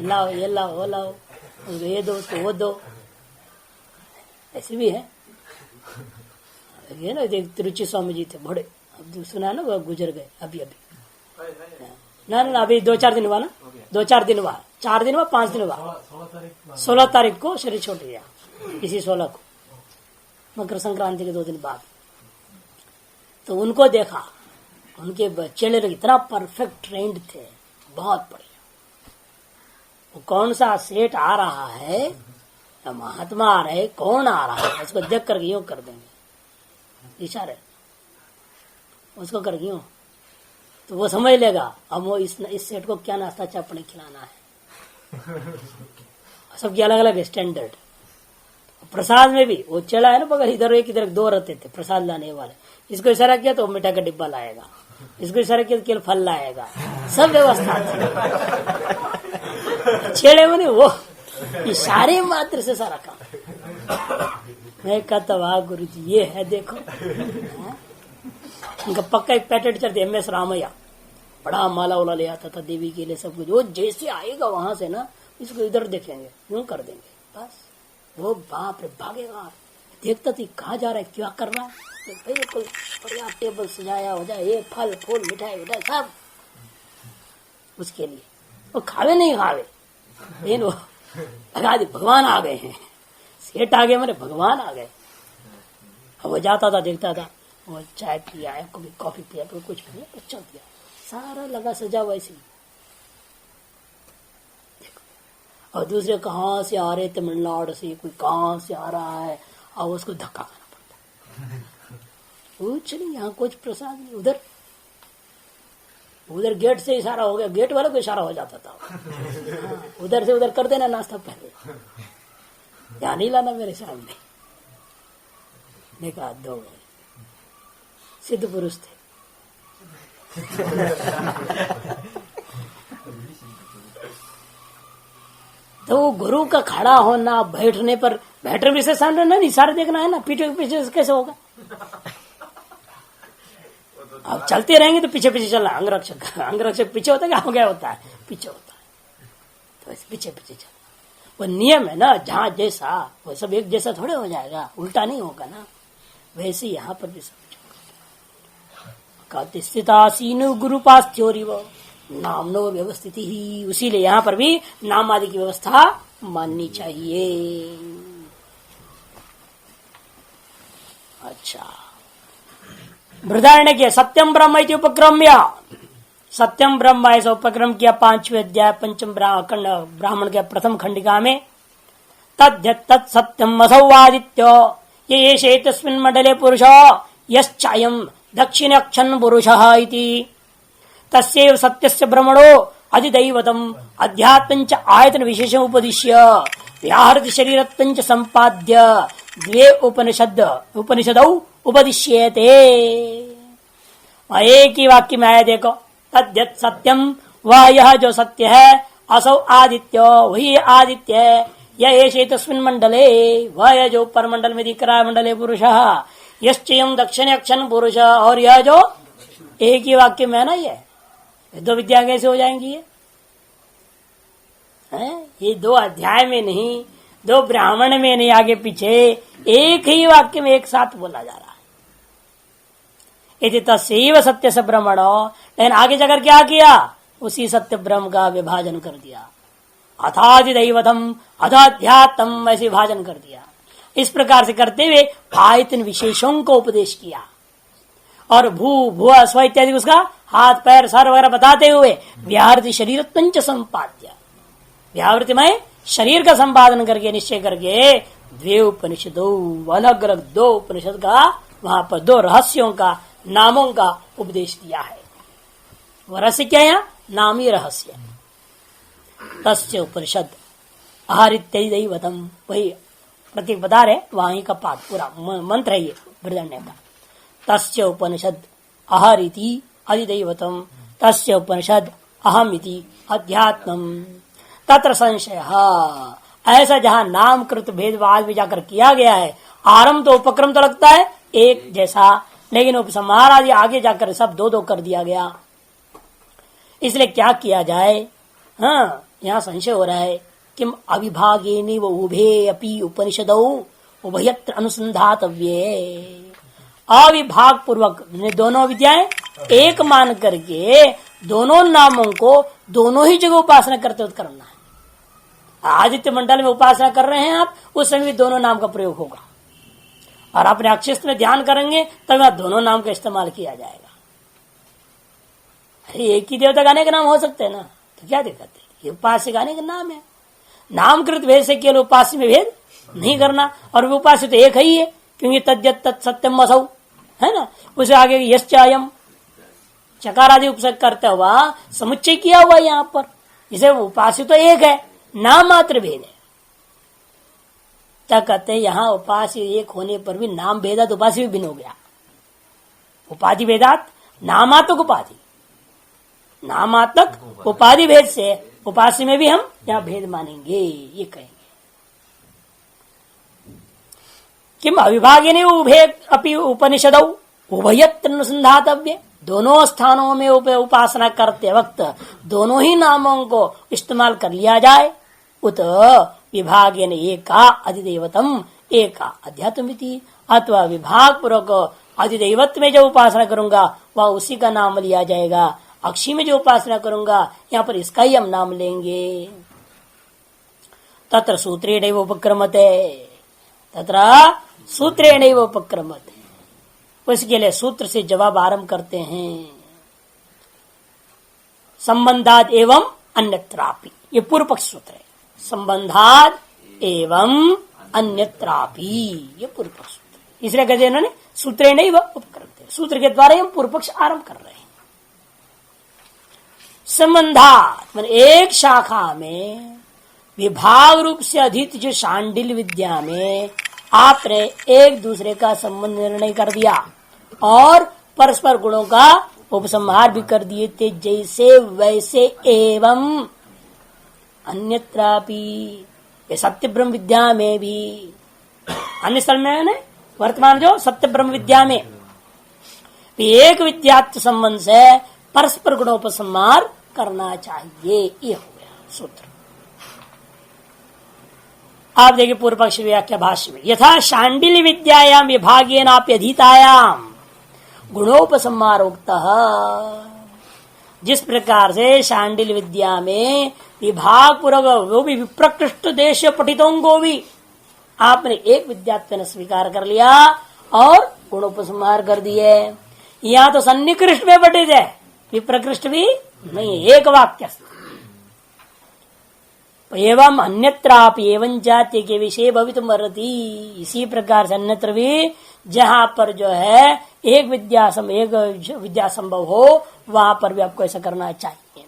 A: लाओ ये लाओ वो लाओ, उसको ये दो उसको वो दो, ऐसे भी है। ये ना तिरुचि स्वामी जी थे बड़े, अब सुना ना, वो गुजर गए अभी ना अभी 2-4 दिन हुआ ना, 2-4 दिन हुआ, 4 दिन हुआ 5 दिन हुआ। 16 तारीख को शरीर छोड़ गया, इसी 16 को, मकर संक्रांति के 2 दिन बाद। तो उनको देखा, उनके चेले लोग इतना परफेक्ट ट्रेंड थे, बहुत बढ़िया। वो कौन सा सेठ आ रहा है या महात्मा आ रहे, कौन आ रहा है, उसको देख कर यूं कर देंगे इशारे, उसको कर यूं, तो वो समझ लेगा अब वो इस सेठ को क्या नाश्ता चापने खिलाना है। सबकी अलग अलग स्टैंडर्ड। प्रसाद में भी वो चला है ना, मगर इधर एक इधर 2 रहते थे प्रसाद लाने वाले। इसको इशारा किया तो मिठाई का डिब्बा लाएगा, इसको इशारा किया तो केवल फल लाएगा, सब व्यवस्था थी। छेड़े में वो इशारे मात्र से सारा काम। मैं कहता वाह गुरु जी ये है देखो। उनका पक्का एक पैकेट चलते MS रामैया, बड़ा माला उला ले आता था देवी के लिए सब कुछ। वो जैसे आएगा वहां से ना, इसको इधर देखेंगे यूं कर देंगे बस, वो बाप रे भागेगा। देखता थी कहाँ जा रहा है, क्या कर रहा है। बिल्कुल बढ़िया टेबल सजाया हो जाए, ये फल फूल मिठाई विठाई सब उसके लिए। वो खावे नहीं खावे, लेकिन वो लगा दी भगवान आ गए हैं, सेठ आ गए, मेरे भगवान आ गए। वो जाता था देखता था, वो चाय पिया है, कभी कॉफी पिया, कभी कुछ पिया, तो चल दिया, सारा लगा सजा वैसे। और दूसरे कहाँ से आ रहे, तमिलनाडु से कोई कहाँ से आ रहा है, और उसको धक्का खाना पड़ता। कुछ नहीं, यहाँ कुछ प्रसाद नहीं। उधर गेट से इशारा हो गया, गेट वाले को इशारा हो जाता था। उधर से उधर कर देना नाश्ता पहले, यहाँ नहीं लाना मेरे सामने। देखा 2 सिद्ध पुरुष थे, तो गुरु का खड़ा होना, बैठने पर बैठने पीछे सामने ना इशारा देखना है ना, पीछे पीछे कैसे होगा? अब चलते रहेंगे तो पीछे पीछे चलना। अंगरक्षक पीछे होता है, क्या गया होता है? पीछे होता है। तो पीछे पीछे चलना वो नियम है ना। जहां जैसा वो सब एक जैसा थोड़े हो जाएगा, उल्टा नहीं होगा ना। वैसे यहाँ पर भी सब स्थितासीन गुरुपास्थ्योरिव नामनो व्यवस्थित ही। उसीलिए यहाँ पर भी नाम आदि की व्यवस्था माननी चाहिए। अच्छा, बृहदारण्य के सत्यम ब्रह्म इति उपक्रम्य, सत्यम ब्रह्म ऐसा उपक्रम किया 5वें अध्याय पंचम ब्राह्मण के प्रथम खंडिका में। तत् सत्यम असौवादित्य ये तस्मिन् मंडले पुरुष यश्चायं दक्षिणक्षन् पुरुषः इति तस्यैव सत्यस्य ब्रह्मणो अधिदैवतम् अध्यात्मञ्च आयतन विशेषम् उपदिश्य व्याहृति शरीरत्वञ्च सम्पाद्य द्वे उपनिषदौ उपदिश्येते। एक ही वाक्य में आया देखो, तद्यत् सत्यम, वह यह जो सत्य है, असौ आदित्य, वही आदित्य है, यह एषे तस्मिन् मंडले, वह यह जो ऊपर मंडल में दिख रहा है, मंडले पुरुषः, यश्चयम् दक्षिणक्षन् पुरुष, और यह जो एक ही वाक्य में है ना, ये दो विद्या कैसे हो जाएंगी? ये दो अध्याय में नहीं, दो ब्राह्मण में नहीं, आगे पीछे एक ही वाक्य में एक साथ बोला जा रहा है। यदि तस्यैव सत्य से ब्रह्मण, लेकिन आगे जाकर क्या किया? उसी सत्य ब्रह्म का विभाजन कर दिया। अथाधिदैवतम अथाध्यात्म ऐसे विभाजन कर दिया। इस प्रकार से करते हुए आयतन विशेषों को उपदेश किया और भू भुआ स्व इत्यादि उसका हाथ पैर सर वगैरह बताते हुए व्याहृति शरीरत्वञ्च संपाद्य, व्यावृत्ति में शरीर का संपादन करके निश्चय करके द्वे उपनिषदों, अलग अलग दो उपनिषद का वहां पर दो रहस्यों का, नामों का उपदेश दिया है। वह रहस्य क्या है? नामी रहस्य। तस्य उपनिषद आहारित्यैवतम, वही प्रतीक बता रहे, वहीं का पाठ पूरा मंत्र है ये बृहदारण्य का। तस्य उपनिषद अहरिति अधिदैवतम, तस्य उपनिषद अहमिति अध्यात्मम, तत्र संशय। ऐसा जहां नामकृत भेदवाद भी जाकर किया गया है, आरंभ तो उपक्रम तो लगता है एक जैसा, लेकिन उपसंहार आदि आगे जाकर सब दो दो कर दिया गया। इसलिए क्या किया जाए? हाँ, यहाँ संशय हो रहा है, किम अविभागेन व उभे अपि उपनिषदौ उभयत्र अनुसंधातव्ये। अविभाग पूर्वक दोनों विद्याएं एक मान करके दोनों नामों को दोनों ही जगह उपासना करते हुए करना है। आदित्य मंडल में उपासना कर रहे हैं आप, उस समय भी दोनों नाम का प्रयोग होगा, और अपने अक्षिस्त में ध्यान करेंगे तब वहां दोनों नाम का इस्तेमाल किया जाएगा। अरे एक ही देवता का अनेक नाम हो सकते हैं ना, तो क्या दिक्कत है? ये उपास्य का अनेक नाम है। नामकृत भेद से केवल उपास्य में भेद नहीं करना, और वो उपास्य तो एक ही है, क्योंकि तद्यत् तत् सत्यम असौ है ना। उसे आगे यश्चायम चकार आदि उपसर्ग करते हुआ समुच्चय किया हुआ यहाँ पर, इसे उपास्य तो एक है, नाम मात्र भेद है। क्या कहते हैं? यहाँ उपास्य एक होने पर भी नाम भेदात उपास्य भी भिन्न हो गया। उपाधि भेदात नामात्मक उपाधि, नामात्मक उपाधि भेद से उपास्य में भी हम यहाँ भेद मानेंगे, ये कहेंगे। किम अविभागे उभे अपि उपनिषदौ उभयत्र अनुसंधातव्य, दोनों स्थानों में उपासना करते वक्त दोनों ही नामों को इस्तेमाल कर लिया जाए। उत विभागेन एका अधिदेवतम एका अध्यात्मिति, अथवा विभाग पूर्वक अधिदेवत में जो उपासना करूंगा वह उसी का नाम लिया जाएगा, अक्षी में जो उपासना करूंगा यहाँ पर इसका ही हम नाम लेंगे। तत्र सूत्रेणैव उपक्रमते, तत्र सूत्रेणैव उपक्रमते, उसके लिए सूत्र से जवाब आरंभ करते हैं। संबंधाद एवं अन्यत्रापि, ये पूर्व पक्ष सूत्र है। संबंधाद एवं अन्यत्रापि, ये पूर्व पक्ष सूत्र, इसलिए कहते इन्होंने सूत्रेणैव उपक्रमते, सूत्र के द्वारा हम पूर्व पक्ष आरंभ कर रहे हैं। संबंधात मान एक शाखा में विभाग रूप से अधित जो शांडिल्य विद्या में आपने एक दूसरे का संबंध निर्णय कर दिया और परस्पर गुणों का उपसंहार भी कर दिए थे, जैसे वैसे एवं अन्यत्रापि, ये सत्य ब्रह्म विद्या में भी, अन्य स्थल में है वर्तमान जो सत्य ब्रह्म विद्या में एक विद्यात्व संबंध से परस्पर गुणोपसंहार करना चाहिए। ये हो गया सूत्र। आप देखिए पूर्व पक्ष व्याख्या भाष्य में, यथा शांडिल्य विद्यायाम विभागेनाप्यधीतायाम गुणोपसंहारोक्तः, जिस प्रकार से शांडिल्य विद्या में विभाग पूर्वक वो भी विप्रकृष्ट देश पठितों को भी आपने एक विद्यात्व ने स्वीकार कर लिया और गुणोपसंहार कर दिए। यहाँ तो सन्निकृष्ट में पठित है, विप्रकृष्ट भी नहीं, एक वाक्य। एवं अन्यत्रापि एवं जाति के विषय भवितुमर्हति, इसी प्रकार से अन्यत्र भी जहाँ पर जो है एक विद्या संभव हो वहां पर भी आपको ऐसा करना चाहिए।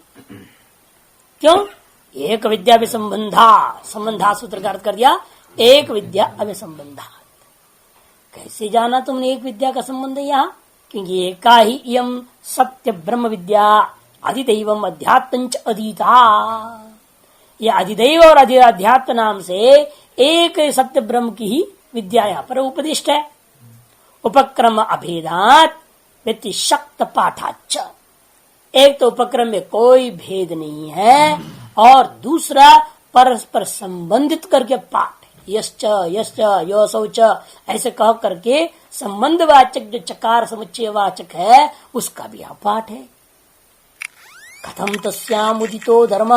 A: क्यों? एक विद्या भी संबंधा सूत्र का अर्थ कर दिया, एक विद्या अभिसंबंधा। कैसे जाना तुमने एक विद्या का संबंध है यहाँ? क्योंकि एका ही इयं सत्य ब्रह्म विद्या अधिदैवम अध्यात्मंच अधीता, यह अधिदैव और अध्यात्म नाम से एक सत्य ब्रह्म की ही विद्या यहाँ पर उपदिष्ट है। उपक्रम अभेदात व्यक्ति शक्त पाठाच, एक तो उपक्रम में कोई भेद नहीं है और दूसरा परस्पर संबंधित करके पाठ, यश्च यश्च योसौ च ऐसे कह करके संबंधवाचक जो चकार समुच्चय वाचक है उसका भी यहाँ पाठ है। कथम तस्याम उदितो धर्म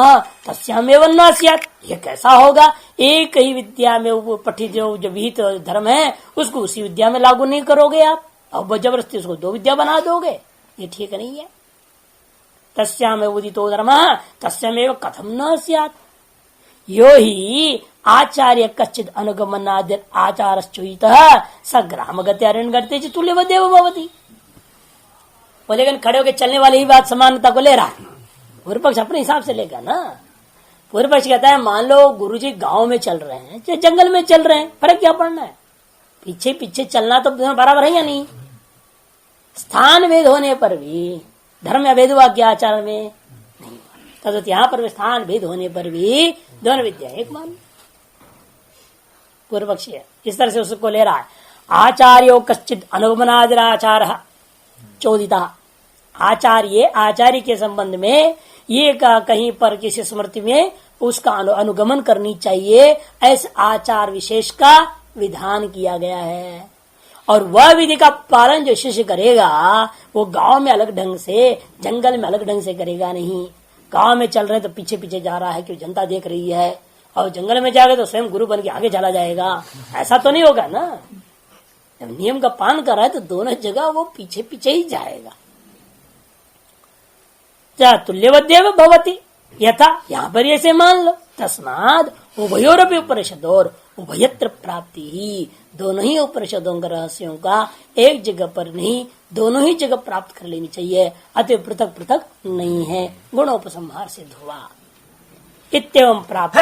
A: तस्याम एवं न स्यात्, ये कैसा होगा? एक ही विद्या में वो पठित जो विहित धर्म है उसको उसी विद्या में लागू नहीं करोगे आप, अब जबरदस्ती उसको दो विद्या बना दोगे, ये ठीक नहीं है। तस्याम उदितो धर्म तस्यामेव कथम न स्यात्, यो ही आचार्य कच्चिद अनुगमनादि आचारश्चुत स ग्रामगत्यारण करते तुल्यवदेव भवति। वो लेकिन खड़े होकर चलने वाली ही बात समानता को ले रहा है, पूर्व पक्ष अपने हिसाब से लेगा ना। पूर्व पक्ष कहता है मान लो गुरुजी गांव में चल रहे हैं चाहे जंगल में चल रहे हैं, फर्क क्या पड़ना है? पीछे पीछे चलना तो बराबर है या नहीं? स्थान भेद होने पर भी धर्म अभेद हुआ क्या आचार में नहीं, तब यहाँ पर स्थान भेद होने पर भी दोनों विद्या एक मान। पूर्व पक्षी है इस तरह से उसको ले रहा है। आचार्यो कश्चित अनुगमनादिराचार चोदिता, आचार्य के संबंध में ये कहीं पर किसी स्मृति में उसका अनुगमन करनी चाहिए, ऐसे आचार विशेष का विधान किया गया है। और वह विधि का पालन जो शिष्य करेगा वो गांव में अलग ढंग से जंगल में अलग ढंग से करेगा नहीं। गांव में चल रहे तो पीछे पीछे जा रहा है कि जनता देख रही है, और जंगल में जाएगा तो स्वयं गुरु बन के आगे चला जाएगा, ऐसा तो नहीं होगा ना। जब नियम का पालन कर रहा है तो दोनों जगह वो पीछे पीछे ही जाएगा। तुल्यवदेव भवति यथा, यहाँ पर ऐसे मान लो। तस्माद उभयोरपि उपनिषदोर उभयत्र प्राप्ति ही, दोनों ही उपनिषदों का रहस्यों का एक जगह पर नहीं दोनों ही जगह प्राप्त कर लेनी चाहिए, अतः पृथक पृथक नहीं है। गुणोपसंहार सिद्ध हुआ। इत्येवं प्राप्त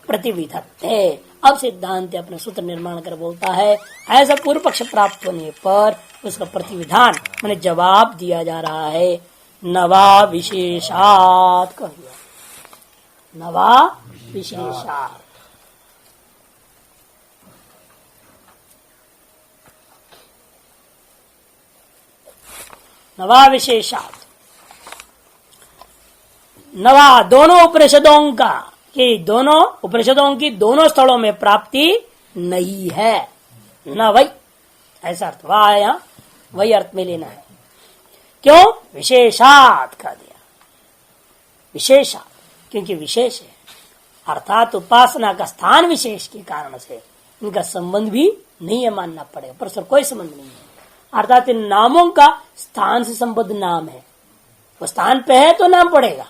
A: प्रतिविधत्ते, अब सिद्धांत अपने सूत्र निर्माण कर बोलता है ऐसा पूर्व पक्ष प्राप्त होने पर उसका प्रतिविधान मैंने जवाब दिया जा रहा है। नवा विशेषात कह दिया, नवा विशेषात। नवा विशेषात, नवा दोनों उपनिषदों का कि दोनों उपनिषदों की दोनों स्थलों में प्राप्ति नहीं है। न वही, ऐसा अर्थ वह वही अर्थ में लेना है। क्यों? विशेषात कह दिया, विशेषात क्योंकि विशेष है, अर्थात उपासना का स्थान विशेष के कारण से इनका संबंध भी नहीं है, मानना पड़ेगा। परस्पर कोई संबंध नहीं है, अर्थात इन नामों का स्थान से संबद्ध नाम है, वो स्थान पे है तो नाम पड़ेगा।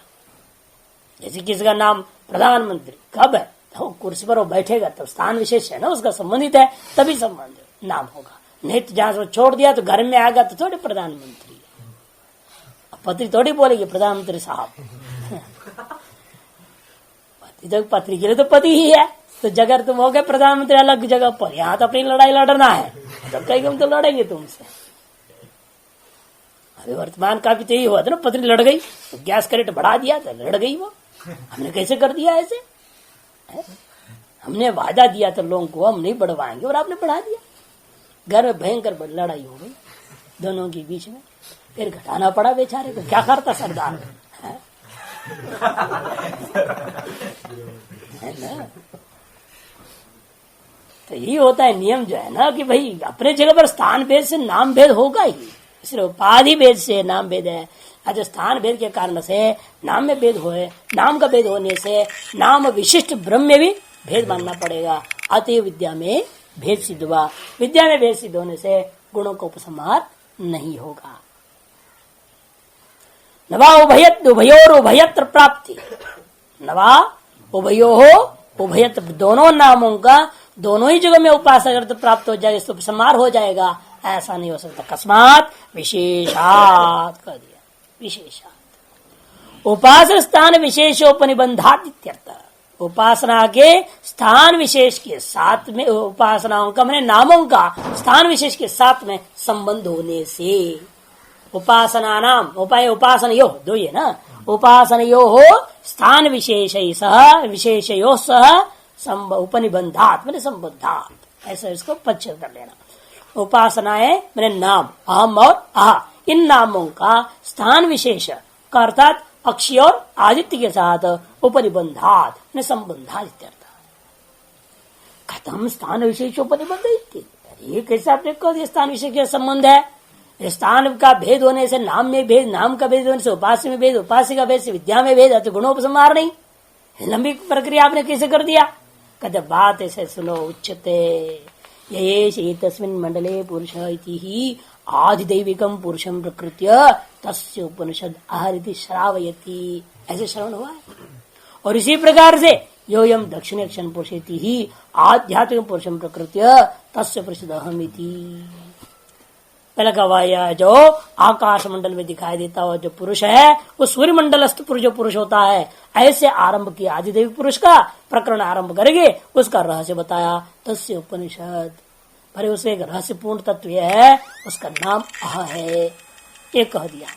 A: जैसे किसी का नाम प्रधानमंत्री कब है तो कुर्सी पर वो बैठेगा तो स्थान विशेष है ना, उसका संबंधित है तभी संबंध नाम होगा। नहीं तो जहां से छोड़ दिया तो घर में आएगा तो थोड़े प्रधानमंत्री है, पत्नी थोड़ी बोलेगी प्रधानमंत्री साहब पति तो पत्नी के लिए तो पति ही है, तो जगह तुम हो गए प्रधानमंत्री अलग जगह पर, यहाँ तो अपनी लड़ाई लड़ना है तो कहीं हम तो लड़ेंगे तुमसे। अभी वर्तमान का भी तो यही हुआ था ना, पत्नी लड़ गई तो गैस का रेट बढ़ा दिया तो लड़ गई वो। हमने कैसे कर दिया ऐसे है? हमने वादा दिया था लोगों को हम नहीं बढ़वाएंगे और आपने बढ़ा दिया। घर में भयंकर लड़ाई हो गई दोनों के बीच में, फिर घटाना पड़ा बेचारे को। क्या करता सरदार है ना। तो यही होता है नियम जो है ना कि भाई अपने जगह पर स्थान भेद से नाम भेद होगा ही, इसलिए उपाधि भेद से नाम भेद है। आज स्थान भेद के कारण से नाम में भेद होए, नाम का भेद होने से नाम विशिष्ट ब्रह्म में भी भेद मानना पड़ेगा। अतः विद्या में भेद सिद्ध हुआ, विद्या में भेद सिद्ध होने से गुणों का उपसंहार नहीं होगा। नवा उभयत उभयोर उभयत्र प्राप्ति, नवा उभयो हो उभयत्र, दोनों नामों का दोनों ही जगह में उपासना अगर तो प्राप्त हो जाएगा, उपसंहार हो जाएगा, ऐसा नहीं हो सकता। कस्मात विशेषात कर दिया, विशेषात उपासना स्थान विशेषोपनिबंधात इत्यर्थ। उपासना के स्थान विशेष के साथ में, उपासनाओं का मैंने नामों का स्थान विशेष के साथ में संबंध होने से, उपासना नाम उपाय उपासन यो दो ये ना, उपासन यो हो स्थान विशेष सह विशेषयो सह उपनिबंधात मैंने संबंधात, ऐसा इसको पच्चर कर लेना। उपासनाएं मैंने नाम अहम और आह, इन नामों का स्थान विशेष का अर्थात अक्षय और आदित्य के साथ उपनिबंधात मैंने संबंधात। खत्म स्थान विशेष उपनिबंध, ये कैसे आपने कह दिया स्थान विशेष के संबंध है। स्थान का भेद होने से नाम में भेद, नाम का भेद होने से उपास्य में भेद, उपास्य का भेद से विद्या में भेद, अति गुणोपसंहार नहीं। लंबी प्रक्रिया आपने कैसे कर दिया। कहते बात ऐसे सुनो, उच्चते ये तस्मिन् मंडले पुरुष इति ही आदिदैविकम पुरुषम प्रकृत्य तस्य उपनिषद आहरिति श्रावयति, ऐसे श्रवण हुआ है। और इसी प्रकार से योयम दक्षिण क्षण पुरुषेति ही आध्यात्मिक पुरुषम प्रकृत्य तस्य परिषद अहमिति। पहला कहा जो आकाश मंडल में दिखाई देता हुआ जो पुरुष है वो सूर्य मंडलस्थ पुरुष जो पुरुष होता है, ऐसे आरंभ किया आदिदेवी पुरुष का प्रकरण आरंभ करेंगे, उसका रहस्य बताया तस्य उपनिषद। पर उसे एक रहस्यपूर्ण तत्व है, उसका नाम अह है, ये कह दिया।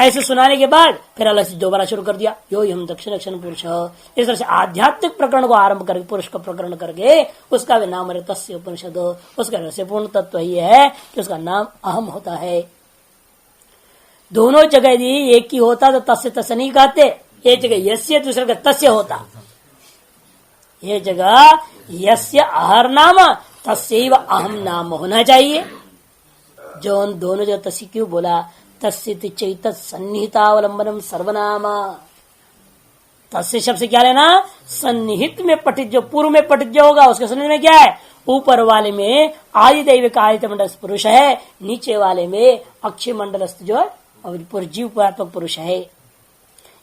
A: ऐसे सुनाने के बाद फिर अलग से दोबारा शुरू कर दिया, यो हम दक्षिण क्षण पुरुष। इस तरह से आध्यात्मिक प्रकरण को आरंभ करके पुरुष का प्रकरण करके उसका भी नाम है तस्य उपनिषद। उसका रहस्यपूर्ण तत्व ही है कि उसका नाम अहम होता है। दोनों जगह यदि एक ही होता तो तस्य तस्य नहीं कहते, एक जगह यस्य दूसरे का तस्य होता। ये जगह यस्य अहर नाम तस्यैव अहम नाम होना चाहिए। जो उन दोनों जगह तस्य क्यों बोला, तस्य चैत सन्निहितावलंबनम सर्वनाम। तस्य शब्द से क्या लेना, सन्निहित में पठित, जो पूर्व में पठित जो होगा उसके सन्निहित में क्या है, ऊपर वाले में आदिदैविक आदित्य मंडल पुरुष है, नीचे वाले में अक्षय मंडलस्थ जो है जीवात्मक पुरुष है।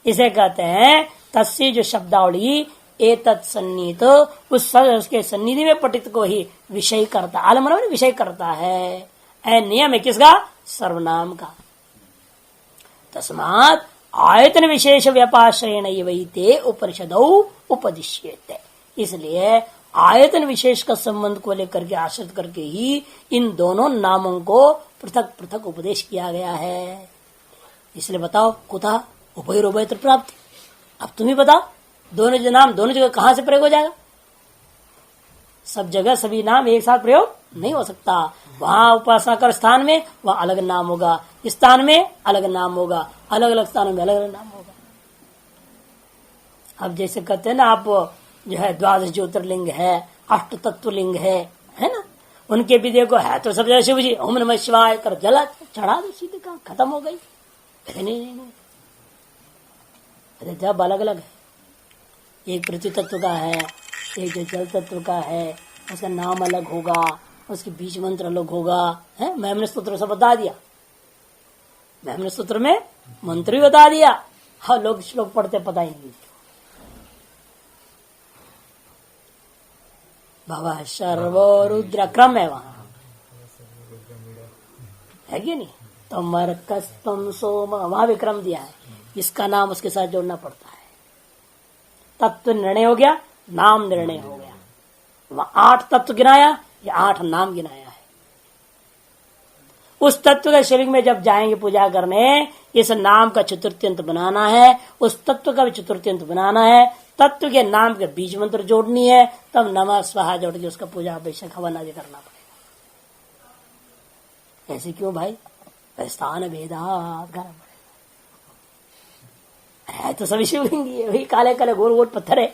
A: इसे कहते हैं तस्य जो शब्दावली एतत् सन्निहित, उसके सन्निधि में पठित को ही विषय करता, आलम्बन में विषय करता है। नियम है किसका, सर्वनाम का। तस्मात् आयतन विशेष व्यापाश्रयण वैते उपनिषदौ उपदिश्यते, इसलिए आयतन विशेष का संबंध को लेकर के आश्रित करके ही इन दोनों नामों को पृथक पृथक उपदेश किया गया है। इसलिए बताओ कुतः उभय उभयत्र प्राप्ति। अब तुम ही बताओ दोनों जो नाम दोनों जगह कहां से प्रयोग हो जाएगा। सब जगह सभी नाम एक साथ प्रयोग नहीं हो सकता। वहां उपासना कर स्थान में वहां अलग नाम होगा, इस स्थान में अलग नाम होगा, अलग अलग स्थानों में अलग अलग नाम होगा। अब जैसे कहते हैं ना आप जो है 12 ज्योतिर्लिंग है, 8 तत्व लिंग है ना, उनके भी देखो है तो सब जगह शिव जी ओम नमः शिवाय कर जला चढ़ा दो, सीधे कहा खत्म हो गई। नहीं, जब अलग अलग है, एक पृथ्वी तत्व का है, एक जो जल तत्व का है, उसका नाम अलग होगा, उसके बीच मंत्र अलग होगा। है मैंने सूत्र से बता दिया, मैंने सूत्र में मंत्र भी बता दिया। हाँ लोग श्लोक पढ़ते पता ही नहीं। बाबा सर्व रुद्र क्रम है वहां, है कि नहीं। तो मरकस्तम सोम वहां भी क्रम दिया है, इसका नाम उसके साथ जोड़ना पड़ता है। तत्व निर्णय हो गया, नाम निर्णय हो गया। वहां 8 तत्व गिनाया, या 8 नाम गिनाया है। उस तत्व के शरीर में जब जाएंगे पूजा करने, इस नाम का चतुर्थ्यंत बनाना है, उस तत्व का भी चतुर्थ्यंत बनाना है, तत्व के नाम के बीज मंत्र जोड़नी है, तब नमः स्वाहा जोड़ के उसका पूजा अभिषेक हवन आदि करना पड़ेगा। ऐसे क्यों भाई? स्थान भेदात करना पड़ेगा। है तो सभी शिवलिंग है, वही काले काले गोल गोल पत्थर है।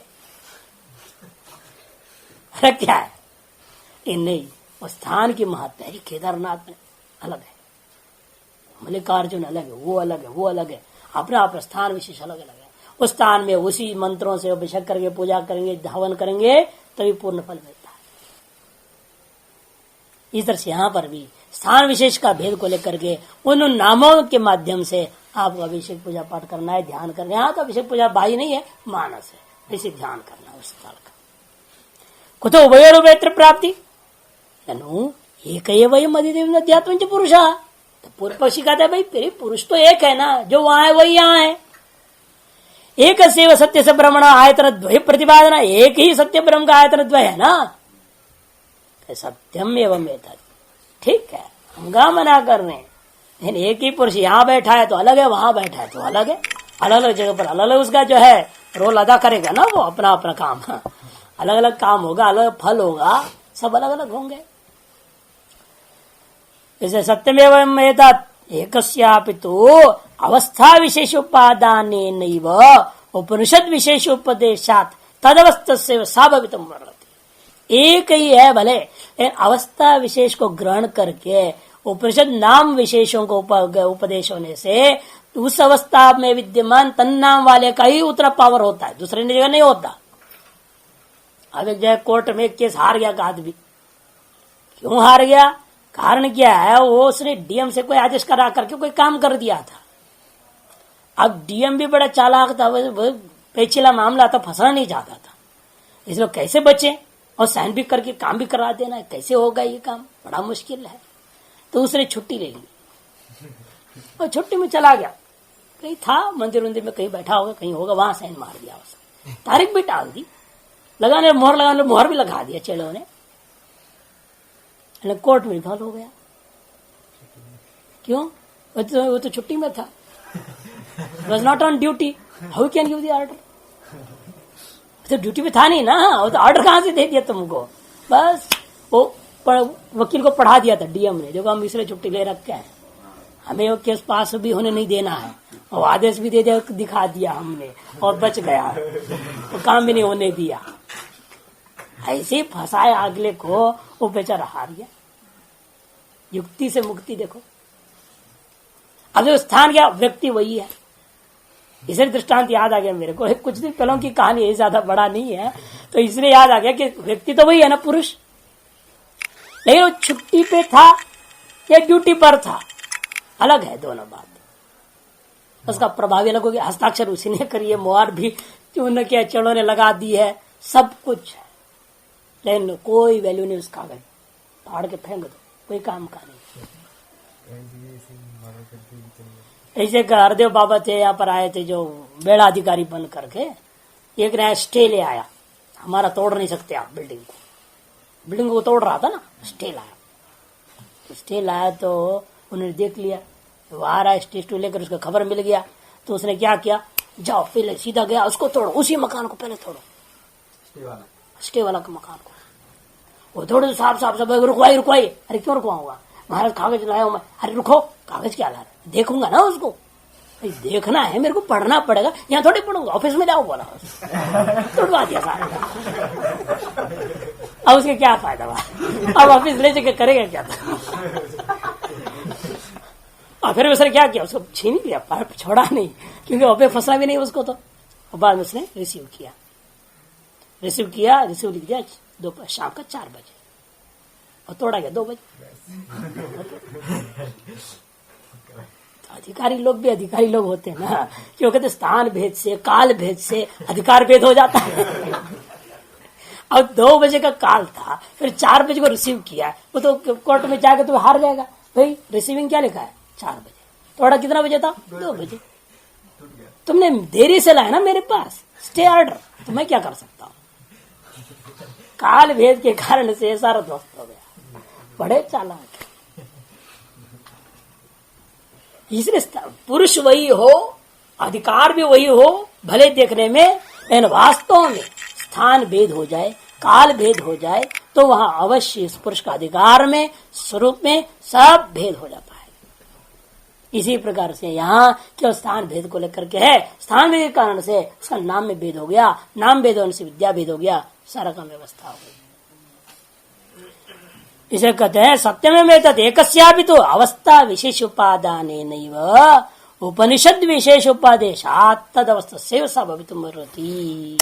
A: अरे क्या है? ये नहीं, वो स्थान की महत्ता है। केदारनाथ में अलग है, मल्लिकार्जुन अलग है, वो अलग है, वो अलग है, अपना अपना स्थान विशेष अलग अलग है। उस स्थान में उसी मंत्रों से अभिषेक करके पूजा करेंगे, हवन करेंगे, तभी पूर्ण फल मिलता है। इस तरह से यहाँ पर भी स्थान विशेष का भेद को लेकर के उन नामों के माध्यम से आपको अभिषेक पूजा पाठ करना है, ध्यान करना है। यहाँ तो अभिषेक पूजा बाह्य नहीं है, मानस है, इसे ध्यान करना है उस काल का। कुतो उभयोरुभयत्र प्राप्ति एक वयम अधिदेव अध्यात्म च पुरुष। तो पूर्व पक्षी कहता है भाई तेरे पुरुष तो एक है ना, जो वहां है वही यहाँ है। एक सेव सत्य से ब्रह्मण आयतन द्वय प्रतिपादना, एक ही सत्य ब्रह्म का आयतन द्वय है ना, सत्यम एवं एतत्। ठीक है, हम गा मना कर रहे हैं, लेकिन एक ही पुरुष यहाँ बैठा है तो अलग है, वहां बैठा है तो अलग है। अलग अलग जगह पर अलग अलग उसका जो है रोल अदा करेगा ना, वो अपना अपना काम, अलग अलग काम होगा, अलग फल होगा, सब अलग अलग होंगे। जैसे सत्यमेव एतत् एकस्यापि तो अवस्था विशेष उपादानेनैव उपनिषद विशेष उपदेशात् तदवस्थस्य स्वाभाविकम वर्तते। एक ही है भले, लेकिन अवस्था विशेष को ग्रहण करके उपनिषद नाम विशेषों को उपदेश होने से उस अवस्था में विद्यमान तन्नाम वाले का ही उतना पावर होता है, दूसरे जगह नहीं होता। अब एक जगह कोर्ट में एक केस हार गया का आदमी, क्यों हार गया? कारण क्या है? वो उसने डीएम से कोई आदेश करा करके कोई काम कर दिया था। अब डीएम भी बड़ा चालाक था, वो पेचीला मामला था, फंसना नहीं चाहता था, इसलिए कैसे बचे और साइन भी करके काम भी करा देना, कैसे होगा ये काम? बड़ा मुश्किल है। तो उसने छुट्टी ले ली और छुट्टी में चला गया, कहीं था मंदिर में कहीं बैठा होगा, कहीं होगा, वहां साइन मार दिया उसने, तारीख भी टाल दी, लगाने मोहर भी लगा दिया चेलों ने, कोर्ट में इन्वॉल्व हो गया। क्यों? वो तो छुट्टी में था, was not on duty, how can give the order? तो ड्यूटी पे था नहीं ना, वो तो ऑर्डर कहां से दे दिया तुमको? बस वो वकील को पढ़ा दिया था डीएम ने, देखो हम इसलिए छुट्टी ले रखे हैं, हमें वो केस पास भी होने नहीं देना है, और आदेश भी दे दिया, दिखा दिया हमने, और बच गया, तो काम भी नहीं होने दिया। ऐसे फंसाए अगले को, वो बेचारा हार गया। युक्ति से मुक्ति देखो। अब जो स्थान क्या, व्यक्ति वही है। इसलिए दृष्टांत याद आ गया मेरे को, कुछ दिन पहले की कहानी है, ज्यादा बड़ा नहीं है, तो इसलिए याद आ गया कि व्यक्ति तो वही है ना, पुरुष, लेकिन वो छुट्टी पे था या ड्यूटी पर था, अलग है दोनों बात। उसका प्रभाव अलग हो गया, हस्ताक्षर उसी ने करी है, मोहर भी चून के चढ़ों ने लगा दी है, सब कुछ है, लेकिन कोई वैल्यू नहीं उस कागज, फाड़ के फेंक दो, कोई काम का नहीं। ऐसे हरदेव बाबा थे, यहाँ पर आए थे जो बेड़ा अधिकारी बन करके, एक नया स्टे ले आया, हमारा तोड़ नहीं सकते आप बिल्डिंग को तोड़ रहा था ना, स्टे लाया। तो स्टे लाया तो उन्होंने देख लिया वो आ रहा है स्टे लेकर, उसका खबर मिल गया, तो उसने क्या किया, जाओ पहले सीधा गया, उसको तोड़ो, उसी मकान को पहले तोड़ो, स्टे वाला का मकान को। वो थोड़े साफ रुकवाई। अरे क्यों रुकवाऊंगा महाराज, कागज लाया हूं मैं। अरे रुको, कागज क्या ला रहे, देखूंगा ना उसको, देखना है मेरे को, पढ़ना पड़ेगा, यहाँ थोड़ी पढ़ूंगा, ऑफिस में जाओ बोला, तोड़वा दिया सारा। अब उसके क्या फायदा हुआ, अब ऑफिस ले जाके करेगा क्या था? और फिर उसने क्या किया, उसको छीन लिया, छोड़ा नहीं, क्योंकि ऑफिस फंसा भी नहीं उसको। तो बाद में उसने रिसीव किया, रिसीव लिख दिया दोपहर शाम का 4 बजे, और तोड़ा गया 2 बजे। अधिकारी लोग भी अधिकारी लोग होते हैं ना, क्यों कहते स्थान भेद से, काल भेद से अधिकार भेद हो जाता है। अब 2 बजे का काल था, फिर 4 बजे को रिसीव किया, वो तो कोर्ट में जाकर तो हार जाएगा भाई। रिसीविंग क्या लिखा है, 4 बजे, थोड़ा कितना बजे था, 2 बजे। तुमने देरी से लाया ना मेरे पास स्टे ऑर्डर, तो मैं क्या कर सकता हूँ? काल भेद के कारण से सारा ध्वस्त हो गया। बड़े चालाक, इसलिए पुरुष वही हो, अधिकार भी वही हो, भले देखने में, लेकिन वास्तव में स्थान भेद हो जाए, काल भेद हो जाए, तो वहां अवश्य इस पुरुष का अधिकार में, स्वरूप में सब भेद हो जाता है। इसी प्रकार से यहाँ केवल स्थान भेद को लेकर के है, स्थान भेद के कारण से उसका नाम में भेद हो गया, नाम भेद होने से विद्या भेद हो गया, सारा काम व्यवस्था हो गई। इसे कहते हैं सत्यम में तद एकस्यापि तो अवस्था विशेष उपादान उपनिषद विशेष उपादेशात् तद अवस्था से भवितुमर्हति।